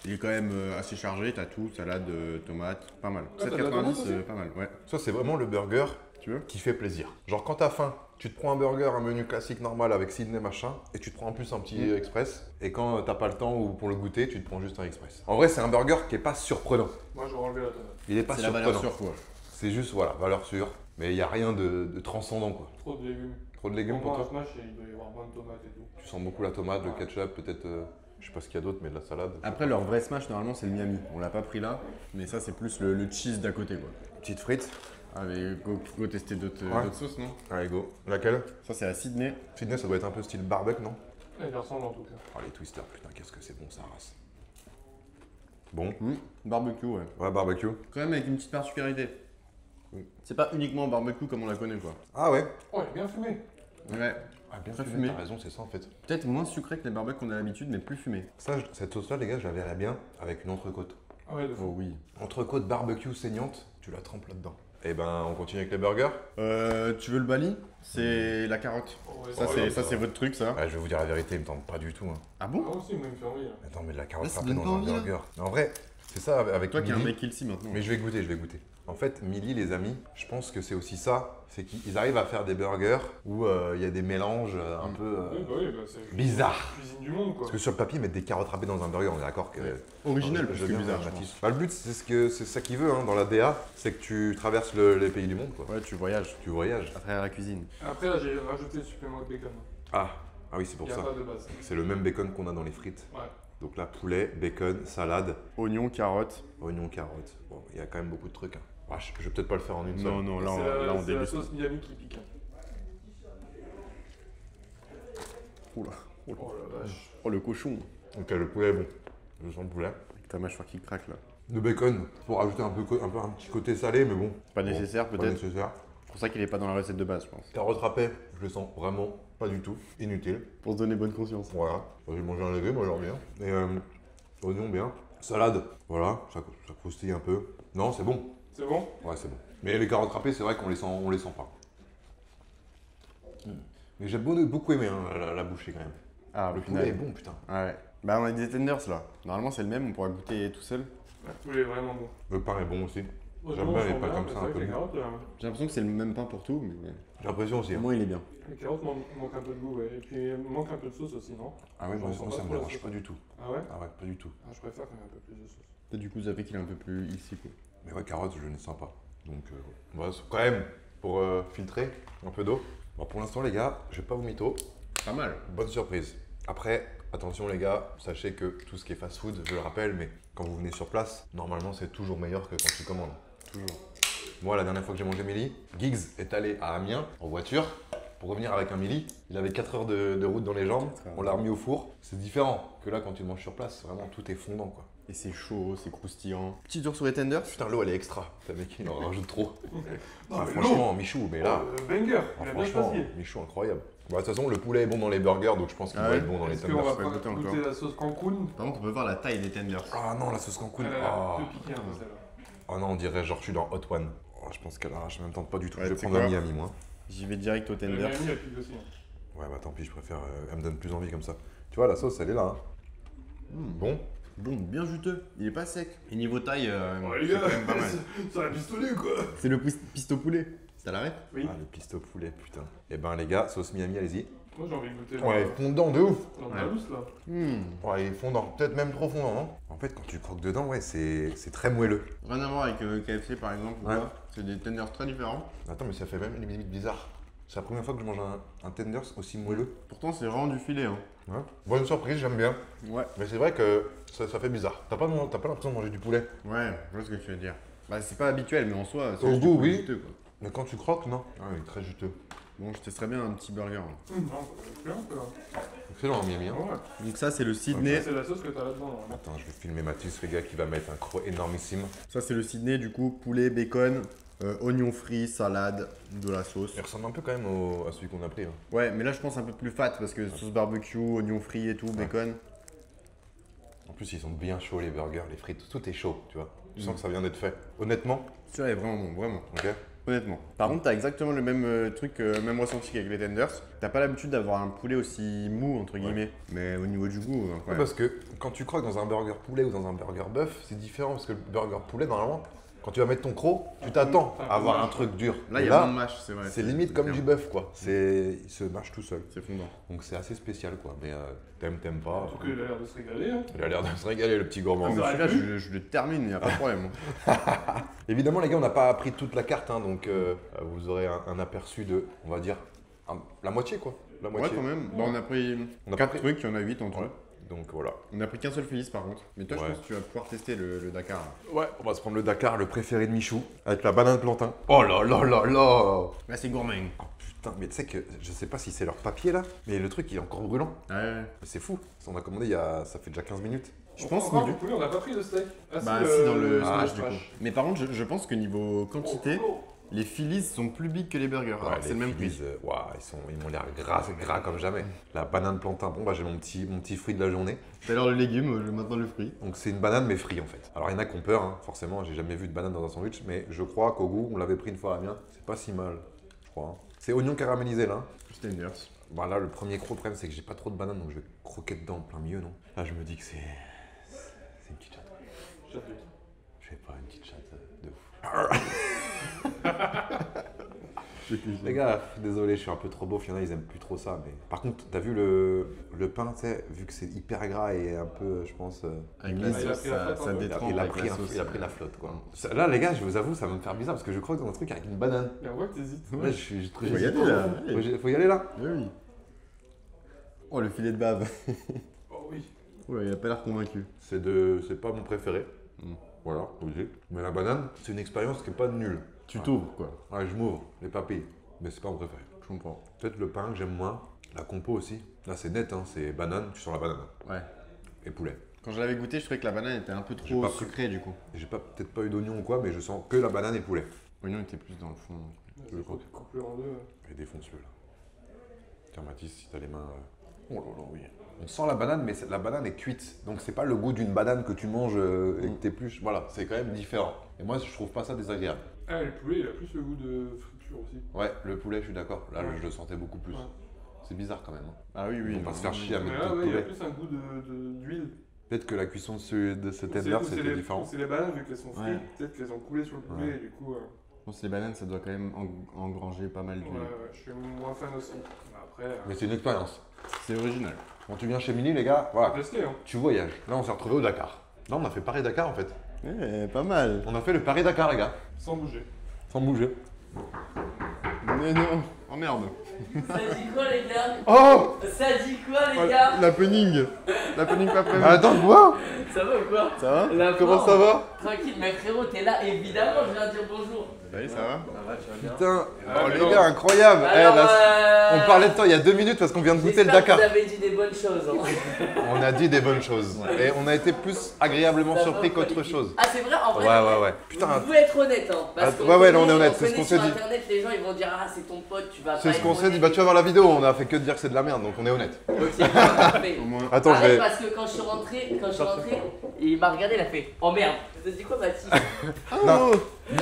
Il est quand même assez chargé. T'as tout, salade, tomate, pas mal. Ah, t'as de la tomate 7,90, aussi pas mal, ouais. Ça, c'est vraiment le burger Tu veux? qui fait plaisir. Genre, quand t'as faim, tu te prends un burger, un menu classique normal avec Sydney machin, et tu te prends en plus un petit express. Et quand t'as pas le temps ou pour le goûter, tu te prends juste un express. En vrai, c'est un burger qui est pas surprenant. Moi, je vais enlever la tomate. Il est pas C'est la surprenant. valeur sûre, quoi. C'est juste, voilà, valeur sûre. Mais il n'y a rien de transcendant, quoi. Trop de légumes. Trop de légumes pour moi, toi? un smash, il doit y avoir moins de tomates et tout. Tu sens beaucoup la tomate, le ketchup, peut-être. Je sais pas ce qu'il y a d'autre, mais de la salade. Après, leur vrai smash, normalement, c'est le Miami. On l'a pas pris là, mais ça, c'est plus le cheese d'à côté, quoi. Petite frite. Allez, go tester d'autres Ouais. d'autres sauces, non? Allez, go. Laquelle? Ça, c'est la Sydney. Sydney, ça doit être un peu style barbecue, non? Il ressemble en tout cas. Oh, les twisters, putain, qu'est-ce que c'est bon, ça race. Bon. Barbecue, ouais. Ouais, barbecue. Quand même avec une petite particularité. C'est pas uniquement barbecue comme on la connaît, quoi. Ah ouais. Oh, il est bien fumé. Ouais. Ah, bien Très fumé, fumé. t'as raison, c'est ça en fait. Peut-être moins sucré que les barbecues qu'on a l'habitude, mais plus fumé. Ça, cette sauce-là, les gars, je la verrais bien avec une entrecôte. Ah ouais, de fou. Oh oui. Entrecôte barbecue saignante, tu la trempes là-dedans. Et ben, on continue avec les burgers. Tu veux le bali? C'est la carotte. Oh, ouais, Ça, ouais, c'est votre truc, ça. Ouais, je vais vous dire la vérité, il me tente pas du tout. Hein. Ah bon? Ah aussi, moi, il me fait envie. Là. Attends, mais de la carotte Là, ça râpée donne dans pas un envie, là. burger. Mais en vrai, c'est ça avec Toi qui es un Milly. mec ici maintenant. Mais je vais goûter. En fait, Milly, les amis, je pense que c'est aussi ça. C'est qu'ils arrivent à faire des burgers où il y a des mélanges un peu Oui, bah, c'est bizarres. cuisine du monde, quoi. Parce que sur le papier, mettre des carottes râpées dans un burger, on est d'accord que. Original, Je plus veux que bien, bizarre, je Mathis. pense. Bah, le but, c'est ça qu'il veut hein, dans la DA, c'est que tu traverses les pays du monde, quoi. Ouais, tu voyages Tu voyages. à travers la cuisine. Après, là, j'ai rajouté le supplément de bacon. Ah oui, c'est Il pour n'y a ça. pas de base. C'est le même bacon qu'on a dans les frites. Ouais. Donc là, poulet, bacon, salade, Oignon, carotte. oignon, carotte. Bon, il y a quand même beaucoup de trucs. Hein. Ah, je vais peut-être pas le faire en une seule. Non, non, là, C'est on la déguste. sauce Miami qui pique. Oula. Oh la vache. Oh, le cochon. Ok, le poulet est bon. Je sens le poulet. Avec ta mâchoire qui craque, là. Le bacon, pour rajouter un petit côté salé, mais bon. Pas Bon, nécessaire, Pas peut-être. nécessaire. C'est pour ça qu'il est pas dans la recette de base, je pense. Carotte râpée, je le sens vraiment pas du tout. Inutile. Pour se donner bonne conscience. Voilà. J'ai mangé un légume aujourd'hui. Hein. Et oignon bien. Salade, voilà, ça croustille un peu. Non, c'est bon. C'est bon? Ouais, c'est bon. Mais les carottes râpées, c'est vrai qu'on les sent pas. Mais j'ai beaucoup aimé hein, la bouchée quand même. Ah, Le au poulet est final. bon, putain. Ouais. Bah, on a des tenders, là. Normalement, c'est le même, on pourra goûter tout seul. Le poulet est vraiment bon. Le pain est bon aussi. Moi, J'aime je bien mange les pains bien, comme mais ça, c'est un vrai peu que les mou. carottes, J'ai l'impression que c'est le même pain pour tout, mais J'ai l'impression aussi. au Hein. moins, il est bien. les carottes manquent un peu de goût, ouais. Et puis, il manque un peu de sauce aussi, non? Ah ouais, Je moi, sens ça pas me trop la dérange sauce. pas du tout. Ah ouais? Ah ouais, pas du tout. Ah, je préfère quand il y a un peu plus de sauce. Peut-être du coup, ça fait qu'il est un peu plus ici, quoi. Mais ouais, carottes, je ne sens pas. Donc, voilà, quand même, pour filtrer un peu d'eau. Bon, pour l'instant, les gars, je vais pas vous mytho. Pas mal. Bonne surprise. Après, attention les gars, sachez que tout ce qui est fast-food, je le rappelle, mais quand vous venez sur place, normalement c'est toujours meilleur que quand tu commandes. Toujours. Moi, la dernière fois que j'ai mangé Milly, Giggs est allé à Amiens en voiture pour revenir avec un Milly. Il avait 4 heures de route dans les jambes, 4 heures. on l'a remis au four. C'est différent que là quand tu le manges sur place, vraiment tout est fondant quoi. Et c'est chaud, c'est croustillant. Petit tour sur les tenders. Putain, l'eau elle est extra. T'as mec, il en rajoute trop. Ah, mais franchement, Michou, mais là, Banger, ah, il a bien franchement, choisi. Michou incroyable. Bon, de toute façon, le poulet est bon dans les burgers, donc je pense qu'il Ah doit ouais être bon dans les Est-ce qu'on va tenders. pas pas goûter goûter encore. la sauce Cancun? Par contre, on peut voir la taille des tenders. Ah non, la sauce Cancun. Elle a Ah. l'air peu piquée un peu celle-là. Oh non, on dirait genre je suis dans Hot One. Oh, je pense qu'elle je me tente pas du tout. Ouais, je vais tu sais prendre un quoi Miami moi. J'y vais direct au Le tenders. Miami, elle pique aussi. Ouais, bah tant pis, je préfère. Elle me donne plus envie comme ça. Tu vois, la sauce, elle est là. Hein. Bon. Bon, bien juteux. Il est pas sec. Et niveau taille, Ouais, c'est les gars, quand même pas mal. ça a pistonné quoi. C'est le pisto poulet. T'as l'arrêt? Oui. Ah, le pisto poulet, putain. Eh ben, les gars, sauce Miami, allez-y. Moi j'ai envie de goûter Ouais, fondant de ouf. l'Andalous là. Ouais, il est fondant. Peut-être même trop fondant, non? En fait, quand tu croques dedans, ouais, c'est très moelleux. Rien à voir avec KFC par exemple. ou Ouais. quoi. C'est des tenders très différents. Attends, mais ça fait même limite bizarre. C'est la première fois que je mange un tenders aussi moelleux. Pourtant, c'est vraiment du filet. Hein. Ouais. Bonne surprise, j'aime bien. Ouais. Mais c'est vrai que ça fait bizarre. T'as pas l'impression de manger du poulet. Ouais, je vois ce que tu veux dire. Bah, c'est pas habituel, mais en soi, c'est Au juste goût, du poulet oui. juteux, quoi. Mais quand tu croques, non. Ah, il est très juteux. Bon, je testerais bien un petit burger. hein. Non, c'est bien quoi. Excellent, Miami. Hein. Ouais. Donc, ça, c'est le Sydney. C'est la sauce que t'as là-dedans. normalement. Attends, je vais filmer Mathis, les gars, qui va mettre un croc énormissime. Ça, c'est le Sydney, du coup, poulet, bacon, oignon frit, salade, de la sauce. Il ressemble un peu quand même à celui qu'on a pris. Hein. Ouais, mais là, je pense un peu plus fat parce que sauce barbecue, oignon frit et tout, bacon. En plus, ils sont bien chauds, les burgers, les frites. Tout est chaud, tu vois. Tu sens que ça vient d'être fait. Honnêtement, Celui-là est vraiment bon, vraiment. ok. Honnêtement. Par contre, t'as exactement le même truc, même ressenti qu'avec les tenders. T'as pas l'habitude d'avoir un poulet aussi mou, entre guillemets. Mais au niveau du goût, Ouais, incroyable. parce que quand tu croques dans un burger poulet ou dans un burger bœuf, c'est différent. Parce que le burger poulet, normalement, quand tu vas mettre ton croc, tu t'attends à avoir un truc dur. Là, Et il y a moins de mâche, c'est vrai. c'est limite comme clair. du bœuf, quoi. Il se mâche tout seul. C'est fondant. Donc c'est assez spécial, quoi. Mais t'aimes pas. En tout cas, il a l'air de se régaler. Hein. Il a l'air de se régaler, le petit gourmand. Ah, mais Ça celui-là, aurait je le termine, y a pas de problème. hein. Évidemment, les gars, on n'a pas pris toute la carte, hein, donc vous aurez un aperçu de, on va dire, la moitié, quoi. La Ouais, moitié. quand même. Bah, on a pris On a 4 pas pris- trucs, il y en a 8 en tout. Ouais. Donc voilà. On a pris qu'un seul Félix par contre. Mais toi, Ouais. je pense que tu vas pouvoir tester le Dakar. là. Ouais, on va se prendre le Dakar, le préféré de Michou, avec la banane plantain. Oh là là là là. Là, c'est gourmand. Oh putain, mais tu sais que je sais pas si c'est leur papier là, mais le truc il est encore brûlant. Ouais. Mais c'est fou. On a commandé ça fait déjà 15 minutes. Je pense Encore, niveau... du poulet, on n'a pas pris de steak. Ah, Bah si, dans le Ah, smash du coup. Mais par contre, je pense que niveau quantité, les Phillies sont plus big que les burgers. Alors, c'est le même prix. Ouah, ils m'ont l'air gras comme jamais. La banane plantain, bon bah j'ai mon petit fruit de la journée. Tout à l'heure le légume, maintenant le fruit. Donc c'est une banane mais frite en fait. Alors il y en a qui ont peur, hein. Forcément, j'ai jamais vu de banane dans un sandwich, mais je crois qu'au goût, on l'avait pris une fois à la mienne, c'est pas si mal, je crois. Hein. C'est oignon caramélisé là. Tenders. Bon là, le premier gros problème, c'est que j'ai pas trop de bananes, donc je vais croquer dedans en plein milieu, non? Là, je me dis que c'est une petite chatte. Je sais pas, une petite chatte de ouf. Les gars, désolé, je suis un peu trop beauf, il y en a, ils aiment plus trop ça, mais... Par contre, t'as vu le pain, tu sais, vu que c'est hyper gras et un peu, je pense... Avec Il la a pris la sauce, flotte, ça hein. détrempe il a avec pris la sauce. il a pris la flotte, quoi. Là, les gars, je vous avoue, ça va me faire bizarre, parce que je crois que dans un truc avec une banane. Mais on voit que t'hésites. Là, je suis... Faut y aller là. Allez. Faut y aller là. Oui. Oh, le filet de bave. Oh oui. Oh là, il a pas l'air convaincu. C'est pas mon préféré. Mm. Voilà, obligé. Mais la banane, c'est une expérience qui est pas nulle. Tu t'ouvres quoi. Ouais, je m'ouvre, les papilles. Mais c'est pas mon préféré. Je comprends. Peut-être le pain que j'aime moins. La compo aussi. Là, c'est net, hein. C'est banane, tu sens la banane. Ouais. Et poulet. Quand je l'avais goûté, je trouvais que la banane était un peu J'ai trop pas pris. sucrée du coup. J'ai peut-être pas eu d'oignon ou quoi, mais je sens que la banane et poulet. L'oignon était plus dans le fond. Le croque. Coupe-le en deux. Et défonce-le là. Tiens, Mathis, si t'as les mains. Oh là là, oui. On sent la banane, mais la banane est cuite. Donc c'est pas le goût d'une banane que tu manges et que t'épluches. Voilà, c'est quand même différent. Et moi, je trouve pas ça désagréable. Ah, le poulet, il a plus le goût de friture aussi. Ouais, le poulet, je suis d'accord. Là, Ouais. je le sentais beaucoup plus. Ouais. C'est bizarre quand même. Hein. Ah oui, oui. On va se faire chier à Mais mettre là, tout le ouais, il a poulet. plus un goût d'huile. Peut-être que la cuisson de ce tender, C'est c'était différent. C'est les bananes, vu qu'elles sont frites, Ouais. peut-être qu'elles ont coulé sur le poulet, Ouais. et du coup. Je pense que les bananes, ça doit quand même engranger pas mal d'huile. Ouais, je suis moins fan aussi. Après, Mais c'est une expérience. C'est original. Quand tu viens chez Mini, les gars, on voilà, va tester, hein. tu voyages. Là, on s'est retrouvé au Dakar. Là, on a fait Paris-Dakar en fait. Pas mal. On a fait le Paris-Dakar, les gars. Sans bouger. Sans bouger. Mais non. Oh merde. Ça dit quoi, les gars? Oh Ça dit quoi, les gars? L'happening. L'happening pas prévu. Attends, quoi? Ça va ou quoi? Ça va? La Comment forme. ça va? Tranquille, mais frérot, t'es là, évidemment, je viens dire bonjour. Salut, ça va? Putain, Ah, oh, mais les non. gars, incroyable. Eh, Alors, là, on parlait de toi il y a 2 minutes parce qu'on vient de goûter le j'espère que Dakar. Vous avez dit des bonnes choses. Hein. On a dit des bonnes choses. Et on a été plus agréablement Ça surpris va, qu'autre qualifié. chose. Ah, c'est vrai, en vrai. Ouais. Putain, Vous pouvez être honnête, hein. Parce Ah, qu'on ouais, là, on est connaît- honnête, c'est ce qu'on sur s'est dit. Internet, les gens, ils vont dire, ah, c'est ton pote, tu vas pas. c'est ce être qu'on s'est dit. honnête. Bah, tu vas voir la vidéo, on a fait que de dire que c'est de la merde, donc on est honnête. Ok, parfait. Au moins. Attends, je Arrête, vais. parce que quand je suis rentré, il m'a regardé, il a fait, oh merde. Tu te dis quoi, Mathis? Non.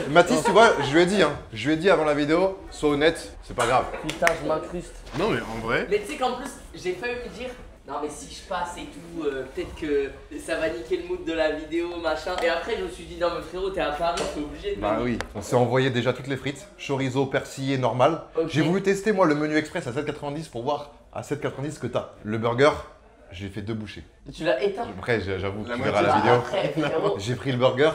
Mathis, tu vois, je lui ai dit, hein. Je lui ai dit avant la vidéo, sois honnête, c'est pas grave. Putain, je m'incruste. Non, mais en vrai. Mais tu sais qu'en plus, j'ai failli me dire, non mais si je passe et tout, peut-être que ça va niquer le mood de la vidéo, machin. Et après, je me suis dit, non mais frérot, t'es à Paris, t'es obligé de Bah venir. oui. On s'est envoyé déjà toutes les frites, chorizo, persillé, normal. Ok. J'ai voulu tester moi le menu express à 7,90 pour voir à 7,90 ce que t'as. Le burger, j'ai fait 2 bouchées. Tu l'as éteint. Après, j'avoue, La tu moitié. verras la Bah, vidéo. Après, frérot, J'ai pris le burger.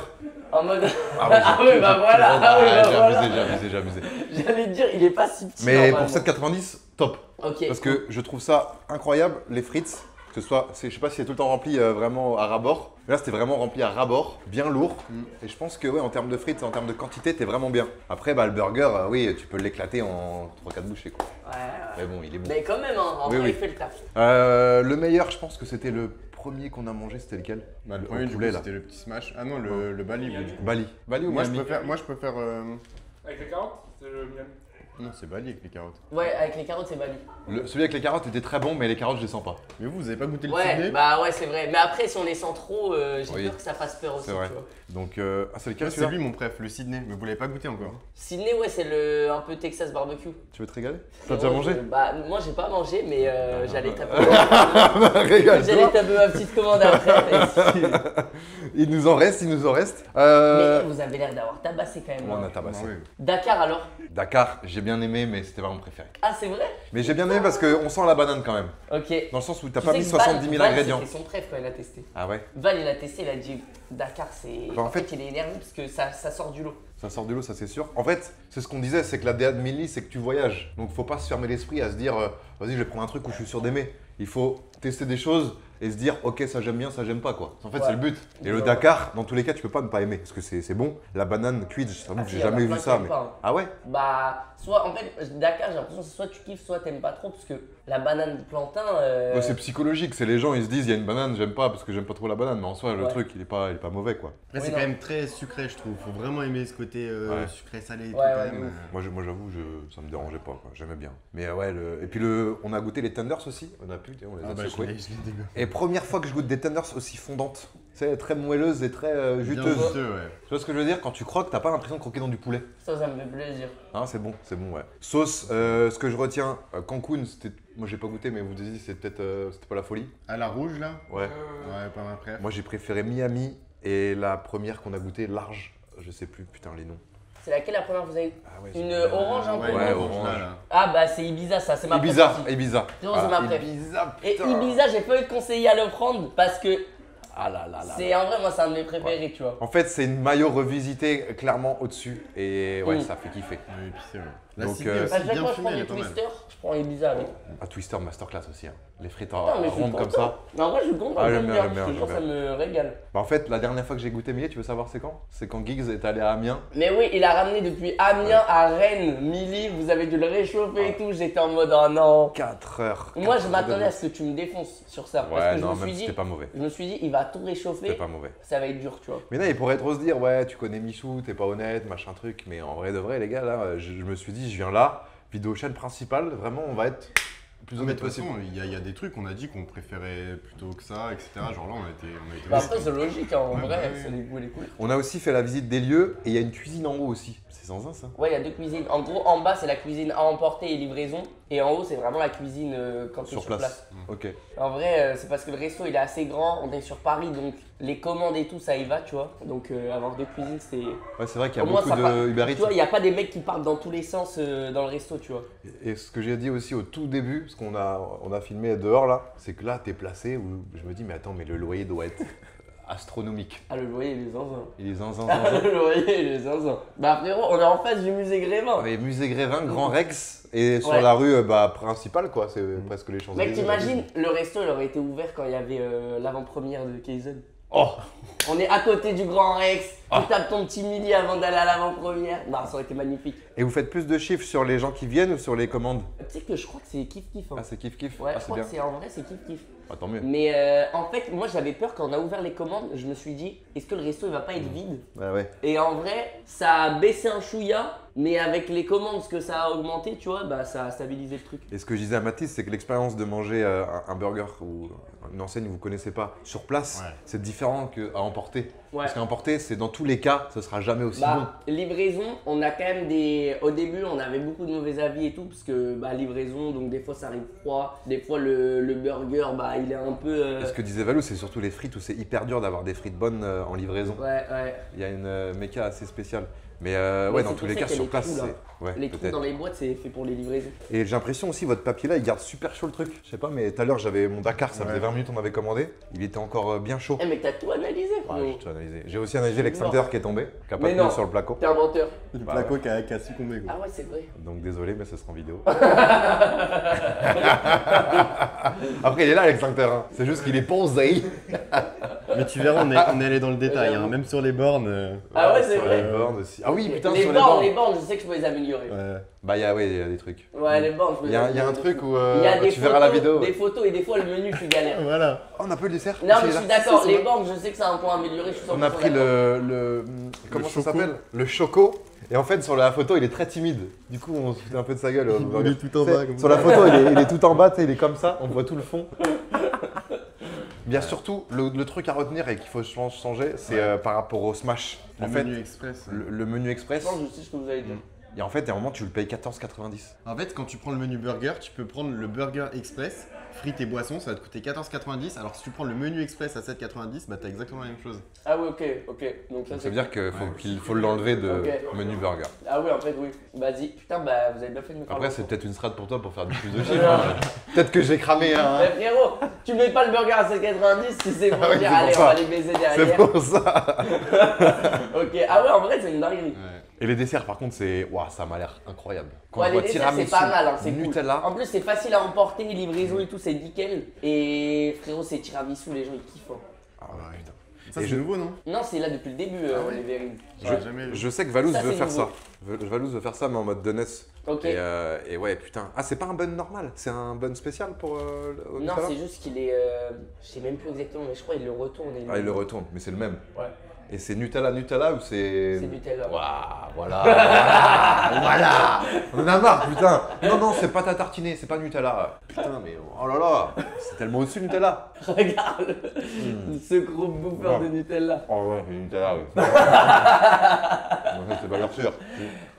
en mode, Ah ouais, Ah ouais, bah voilà, ah ouais, bah j'ai voilà. abusé, j'ai abusé. j'allais te dire, il est pas si petit. Mais normalement. pour 7,90, top. Ok. Parce que je trouve ça incroyable, les frites. Que ce soit, je sais pas si c'est tout le temps rempli vraiment à ras-bord. Mais là, c'était vraiment rempli à ras-bord, bien lourd. Et je pense que, ouais, en termes de frites, en termes de quantité, t'es vraiment bien. Après, bah, le burger, oui, tu peux l'éclater en 3-4 bouchées, quoi. Ouais, ouais. Mais bon, il est bon. Mais quand même, hein, en Oui, vrai, oui. il fait le taf. Le meilleur, je pense que c'était le premier qu'on a mangé, c'était lequel? Bah, le Au premier, du poulet, coup, là. c'était le petit smash. Ah non, le Bali, lui, du coup. Bali. Bali ou Moi, je Miami? préfère. Avec les carottes, c'est le miel. Non, c'est Bali avec les carottes. Ouais, avec les carottes, c'est Bali. Celui avec les carottes était très bon, mais les carottes, je les sens pas. Mais vous avez pas goûté le Ouais, Sydney? bah ouais, c'est vrai. Mais après, si on les sent trop, j'ai Oui. peur que ça fasse peur aussi. C'est vrai. Tu vois. Donc, c'est lequel Moi, c'est celui-là? lui mon préf, le Sydney. Mais vous l'avez pas goûté encore. Sydney, ouais, c'est le un peu Texas barbecue. Tu veux te régaler? T'as déjà mangé? Bah, moi, j'ai pas mangé, mais j'allais taper. Régale-toi. J'allais taper ma petite commande après. Il nous en reste. Mais vous avez l'air d'avoir tabassé quand même. On hein. a tabassé. Ah ouais. Dakar alors? Dakar, j'ai bien aimé, mais c'était pas mon préféré. Ah, c'est vrai? Mais j'ai bien aimé parce qu'on sent la banane quand même. Ok. Dans le sens où t'as Tu pas sais mis que 70 000 Val, ingrédients. C'était son préf quand il a testé. Ah ouais? Val, il a testé, il a dit Dakar, c'est. Bah, en en fait, fait- il est énervé parce que ça sort du lot. Ça sort du lot, ça c'est sûr. En fait, c'est ce qu'on disait, c'est que la DA de Milly, c'est que tu voyages. Donc faut pas se fermer l'esprit à se dire, vas-y, je vais prendre un truc où je suis sûr d'aimer. Il faut tester des choses et se dire ok ça j'aime bien, ça j'aime pas quoi. En fait Ouais. c'est le but. Et le Ouais. Dakar, dans tous les cas tu peux pas ne pas aimer parce que c'est bon. La banane cuite, j'avoue que j'ai jamais vu ça. Mais... Ah ouais? Bah, soit en fait, Dakar, j'ai l'impression que soit tu kiffes, soit t'aimes pas trop, parce que la banane du plantain. Ouais, c'est psychologique, c'est les gens ils se disent il y a une banane, j'aime pas parce que j'aime pas trop la banane, mais en soi le Ouais. truc il est pas mauvais quoi. Après, Oui, c'est non. quand même très sucré, je trouve. Faut vraiment aimer ce côté Ouais. sucré-salé et tout, Ouais, quand ouais, même. de ouf. Moi j'avoue, ça me dérangeait pas quoi, j'aimais bien. Mais ouais, et puis on a goûté les tenders aussi, on a pu, on les a Ah bah, je secoués. l'ai dégueu. Et première fois que je goûte des tenders aussi fondantes, c'est très moelleuse et très Bien juteuse. juteux, ouais. Tu vois ce que je veux dire? Quand tu croques, t'as pas l'impression de croquer dans du poulet. Ça me fait plaisir. Ah, c'est bon, ouais. Sauce, ce que je retiens, Cancun, c'était. Moi j'ai pas goûté, mais vous dites c'est peut-être c'était pas la folie. À la rouge, là? Ouais. Ouais, pas mal frère. Moi j'ai préféré Miami et la première qu'on a goûté, large. Je sais plus, putain les noms. C'est laquelle la première que vous avez? Ah ouais, Une c'est- orange un peu? Ouais, non orange. là. Ah bah c'est Ibiza, ça, c'est ma Ibiza, préférée. Ibiza. Non, c'est ma préf. Ibiza, Et putain. Ibiza, j'ai pas eu de conseiller à le prendre parce que Ah là là là. c'est en vrai, moi, c'est un de mes préférés, tu vois. En fait, c'est une maillot revisité clairement au-dessus et ouais, Mm. ça fait kiffer. Ouais, épicé, ouais. La Donc, cité euh, aussi, À chaque bien fois, je fumée, prends elle est des pas mal. twisters, je prends Ibiza avec. Un Twister Masterclass aussi, hein. Les frites Putain, mais je suis rondes comme content. ça. Mais en vrai, je suis content, Ah, j'aime j'aime bien, bien. j'aime bien, Je te jure, ça j'aime me régale. Bah, en fait, la dernière fois que j'ai goûté Millet, tu veux savoir c'est quand? C'est quand Giggs est allé à Amiens. Mais oui, il a ramené depuis Amiens à Rennes, Milly, vous avez dû le réchauffer et tout. J'étais en mode oh non. 4 heures. Moi, 4 je heures m'attendais de- à ce que tu me défonces sur ça. Parce Ouais, que non, je me même suis c'était dit, pas mauvais. il va tout C'était réchauffer, pas mauvais. ça va être dur, tu vois. Mais là, il pourrait trop se dire, ouais, tu connais Michou, t'es pas honnête, machin truc. Mais en vrai de vrai, les gars, là, je me suis dit, je viens là, vidéo chaîne principale, vraiment, on va être le plus Non, mais honnête de toute façon, possible. il y a des trucs qu'on a dit qu'on préférait plutôt que ça, etc. Genre là, on a été Bah honnêtes, après, c'est logique, hein, en Ouais, vrai, bah oui. c'est les goûts et les couleurs. On a aussi fait la visite des lieux et il y a une cuisine en haut aussi. C'est sans un ça. Ouais, il y a deux cuisines. En gros, en bas, c'est la cuisine à emporter et livraison. Et en haut, c'est vraiment la cuisine quand tu es sur place. Ok. En vrai, c'est parce que le resto il est assez grand, on est sur Paris, donc les commandes et tout, ça y va, tu vois. Donc avoir deux cuisines, c'est. Ouais, c'est vrai qu'il y a Au moins, beaucoup ça part- de Uber Tu Eats. vois, il n'y a pas des mecs qui partent dans tous les sens dans le resto, tu vois. Et ce que j'ai dit aussi au tout début, parce qu'on a filmé dehors là, c'est que là, t'es placé où je me dis, mais attends, mais le loyer doit être astronomique. Ah, le loyer, il est zinzin. Il est zinzin, Ah, zinzin. le loyer, il est zinzin. Bah, frérot, on est en face du musée Grévin. Mais musée Grévin, Grand Rex, et sur Ouais. la rue principale, quoi, c'est presque les Champs-Élysées. Mec, t'imagines, le resto il aurait été ouvert quand il y avait l'avant-première de Kaizen. Oh. On est à côté du Grand Rex, tu tapes ton petit milli avant d'aller à l'avant-première. Non, ça aurait été magnifique. Et vous faites plus de chiffres sur les gens qui viennent ou sur les commandes? Tu sais que je crois que c'est kiff-kiff. Hein. Ah, c'est kiff-kiff? Ouais, Ah, je c'est crois bien. que c'est en vrai, c'est kiff-kiff. Ah, tant mieux. Mais en fait, moi j'avais peur quand on a ouvert les commandes, je me suis dit, est-ce que le resto il va pas être vide? Ouais, ouais. Et en vrai, ça a baissé un chouïa, mais avec les commandes, ce que ça a augmenté, tu vois, bah ça a stabilisé le truc. Et ce que je disais à Mathis, c'est que l'expérience de manger un burger ou une enseigne que vous connaissez pas sur place, Ouais. c'est différent qu'à emporter. Ouais. Parce qu'à emporter, c'est dans tous les cas, ce sera jamais aussi bon. Bah, livraison, on a quand même des. Au début, on avait beaucoup de mauvais avis et tout, parce que bah, livraison, donc des fois ça arrive froid, des fois le burger, bah il est un peu. Et ce que disait Valou, c'est surtout les frites où c'est hyper dur d'avoir des frites bonnes en livraison. Ouais, ouais. Il y a une méca assez spéciale. Mais Ouais, ouais, c'est dans pour tous les ça cas, qu'il y a sur les place, trous, là. c'est. Ouais, Les trous peut-être. dans les boîtes, c'est fait pour les livraisons. Et j'ai l'impression aussi, votre papier là, il garde super chaud le truc. Je sais pas, mais tout à l'heure, j'avais mon Dakar, ça faisait Ouais. 20 minutes, on avait commandé. Il était encore bien chaud. Eh, mais t'as tout analysé, Ouais, frérot. j'ai tout analysé. J'ai aussi analysé l'extincteur qui est tombé, qui a pas Mais tenu non. sur le placo. T'es un menteur. Le Bah placo qui a succombé, quoi. Ah ouais, c'est vrai. Donc désolé, mais ce sera en vidéo. Après, il est là l'extincteur, hein. C'est juste qu'il est posé. Mais tu verras, on est allé dans le détail, hein. Même sur les bornes. Ah ouais, c'est Sur vrai. les bornes aussi. Ah oui, putain, les sur bornes, les les bornes. bornes, je sais que je peux les améliorer. Ouais. Bah, il y a des trucs. Ouais, les bornes, je peux Il les y a améliorer. un de truc fou. où Il y a des tu verras la photos, vidéo. Des photos et des fois le menu, tu galères. Voilà. Oh, on a peu le dessert. Non, mais C'est je là. suis d'accord, C'est les là. bornes, je sais que c'est un point amélioré. Je suis On a 100% pris d'accord. le comment ça choco. s'appelle? Le choco. Et en fait, sur la photo, il est très timide. Du coup, on se fout un peu de sa gueule. Il est tout en Tu sais, bas, comme Sur ça. la photo, il est tout en bas, tu sais, il est comme ça. On voit tout le fond. Bien surtout, le truc à retenir et qu'il faut changer, c'est par rapport au Smash. Le En fait, menu express. le menu Je express. pense que je sais ce que vous allez dire. Et en fait, il y a un moment, tu le payes 14,90. En fait, quand tu prends le menu burger, tu peux prendre le burger express, frites et boissons, ça va te coûter 14,90. Alors si tu prends le menu express à 7,90, bah t'as exactement la même chose. Ah oui, ok, ok. Donc ça, Ça c'est. veut dire qu'il faut l'enlever de Ok. menu burger. Ah oui, en fait, oui. Vas-y. Putain, bah vous avez bien fait de me faire Après, le c'est retour. peut-être une strat pour toi pour faire du plus de chiffres. hein. Peut-être que j'ai cramé un. Mais frérot, tu mets pas le burger à 7,90 si c'est pour Ah oui, dire c'est pour allez, ça. on va les baiser C'est derrière. pour ça. Ok, ah ouais, en vrai, c'est une dinguerie. Ouais. Et les desserts, par contre, c'est. Waouh, ça m'a l'air incroyable. Quand Ouais, je les vois desserts, c'est tiramisu, pas mal, hein, c'est cool. Nutella. En plus, c'est facile à emporter, livraison et tout, c'est nickel. Et frérot, c'est tiramisu, les gens ils kiffent. Hein. Ah ouais, putain. Ça, Et c'est je- nouveau, non? Non, c'est là depuis le début, ouais les verrines. J'aurais jamais vu. Je sais que Valouz Ça, veut c'est faire nouveau. ça. Valouz veut faire ça, mais en mode Doness. Ok. Et ouais, putain. Ah, c'est pas un bun normal, c'est un bun spécial pour au Non, Nutella c'est juste qu'il est. Je sais même plus exactement, mais je crois qu'il le retourne. Ah, il le retourne, mais c'est le même. Ouais, Et c'est Nutella ou c'est. c'est Nutella. Waouh, voilà. Voilà. On en a marre, putain. Non, c'est pâte à tartiner, c'est pas Nutella. Putain, mais oh là là, c'est tellement au-dessus Nutella. Regarde ce gros bouffeur de Nutella. Oh ouais, c'est Nutella, oui. Non, c'est pas leur sûr.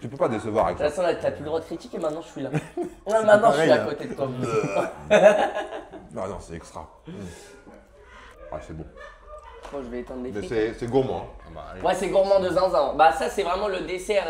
Tu peux pas décevoir avec De toute ça. façon, là, t'as plus le droit de critiquer, maintenant je suis là. Ouais, maintenant je suis pareil, à là. côté de toi. Non, c'est extra. Ah, c'est bon. Moi, je vais éteindre les Mais frites. c'est gourmand. Hein. Ah bah, allez. Ouais, c'est gourmand de zinzin. Bah, ça, c'est vraiment le dessert.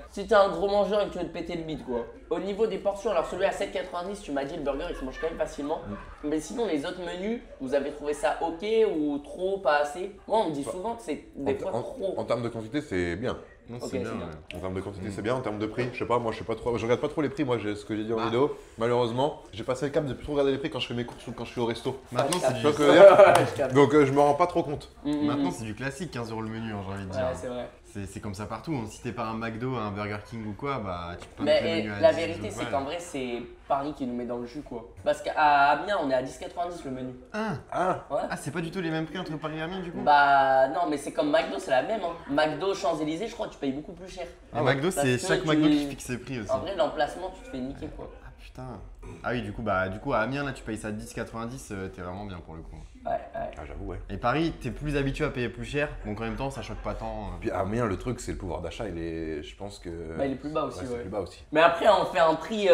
Si t'es un gros mangeur et que tu veux te péter le bide, quoi. Au niveau des portions, alors celui à 7,90, tu m'as dit le burger il se mange quand même facilement. Mais sinon, les autres menus, vous avez trouvé ça ok ou trop, pas assez? Moi, on me dit souvent que c'est des fois trop. En termes de quantité, c'est bien. Non, Ok, c'est bien. c'est bien. ouais. En termes de quantité, c'est bien. En termes de prix, je sais pas, moi je sais pas trop. Je regarde pas trop les prix, moi, ce que j'ai dit en vidéo. Malheureusement, j'ai passé le cap de plus trop regarder les prix quand je fais mes courses ou quand je suis au resto. Maintenant, c'est Tu vois ce du... que je veux dire Je capte. Donc je me rends pas trop compte. Maintenant, c'est du classique, 15 € le menu, hein, j'ai envie de dire. Ouais, c'est vrai. C'est comme ça partout. Hein. Si t'es pas un McDo, un Burger King ou quoi, bah tu peux pas mettre le Mais menu à la 10 vérité, ou c'est quoi. qu'en vrai, c'est Paris qui nous met dans le jus, quoi. Parce qu'à Amiens, on est à 10,90 le menu. Ah, Ah, ah c'est pas du tout les mêmes prix entre Paris et Amiens du coup? Bah non, mais c'est comme McDo, c'est la même. Hein. McDo, Champs-Élysées, je crois que tu payes beaucoup plus cher. Les McDo, Parce c'est que chaque tu- McDo qui fixe ses prix aussi. En vrai, l'emplacement, tu te fais niquer, quoi. Ah putain. Ah oui, du coup, à Amiens, là, tu payes ça 10,90, t'es vraiment bien pour le coup. Ouais, ouais. ah j'avoue, ouais. Et Paris, t'es plus habitué à payer plus cher, donc en même temps, ça choque pas tant. Puis à Amiens, le truc, c'est le pouvoir d'achat, il est. Je pense que. Bah, il est plus bas aussi, Ouais, c'est ouais. plus bas aussi. Mais après, on fait un prix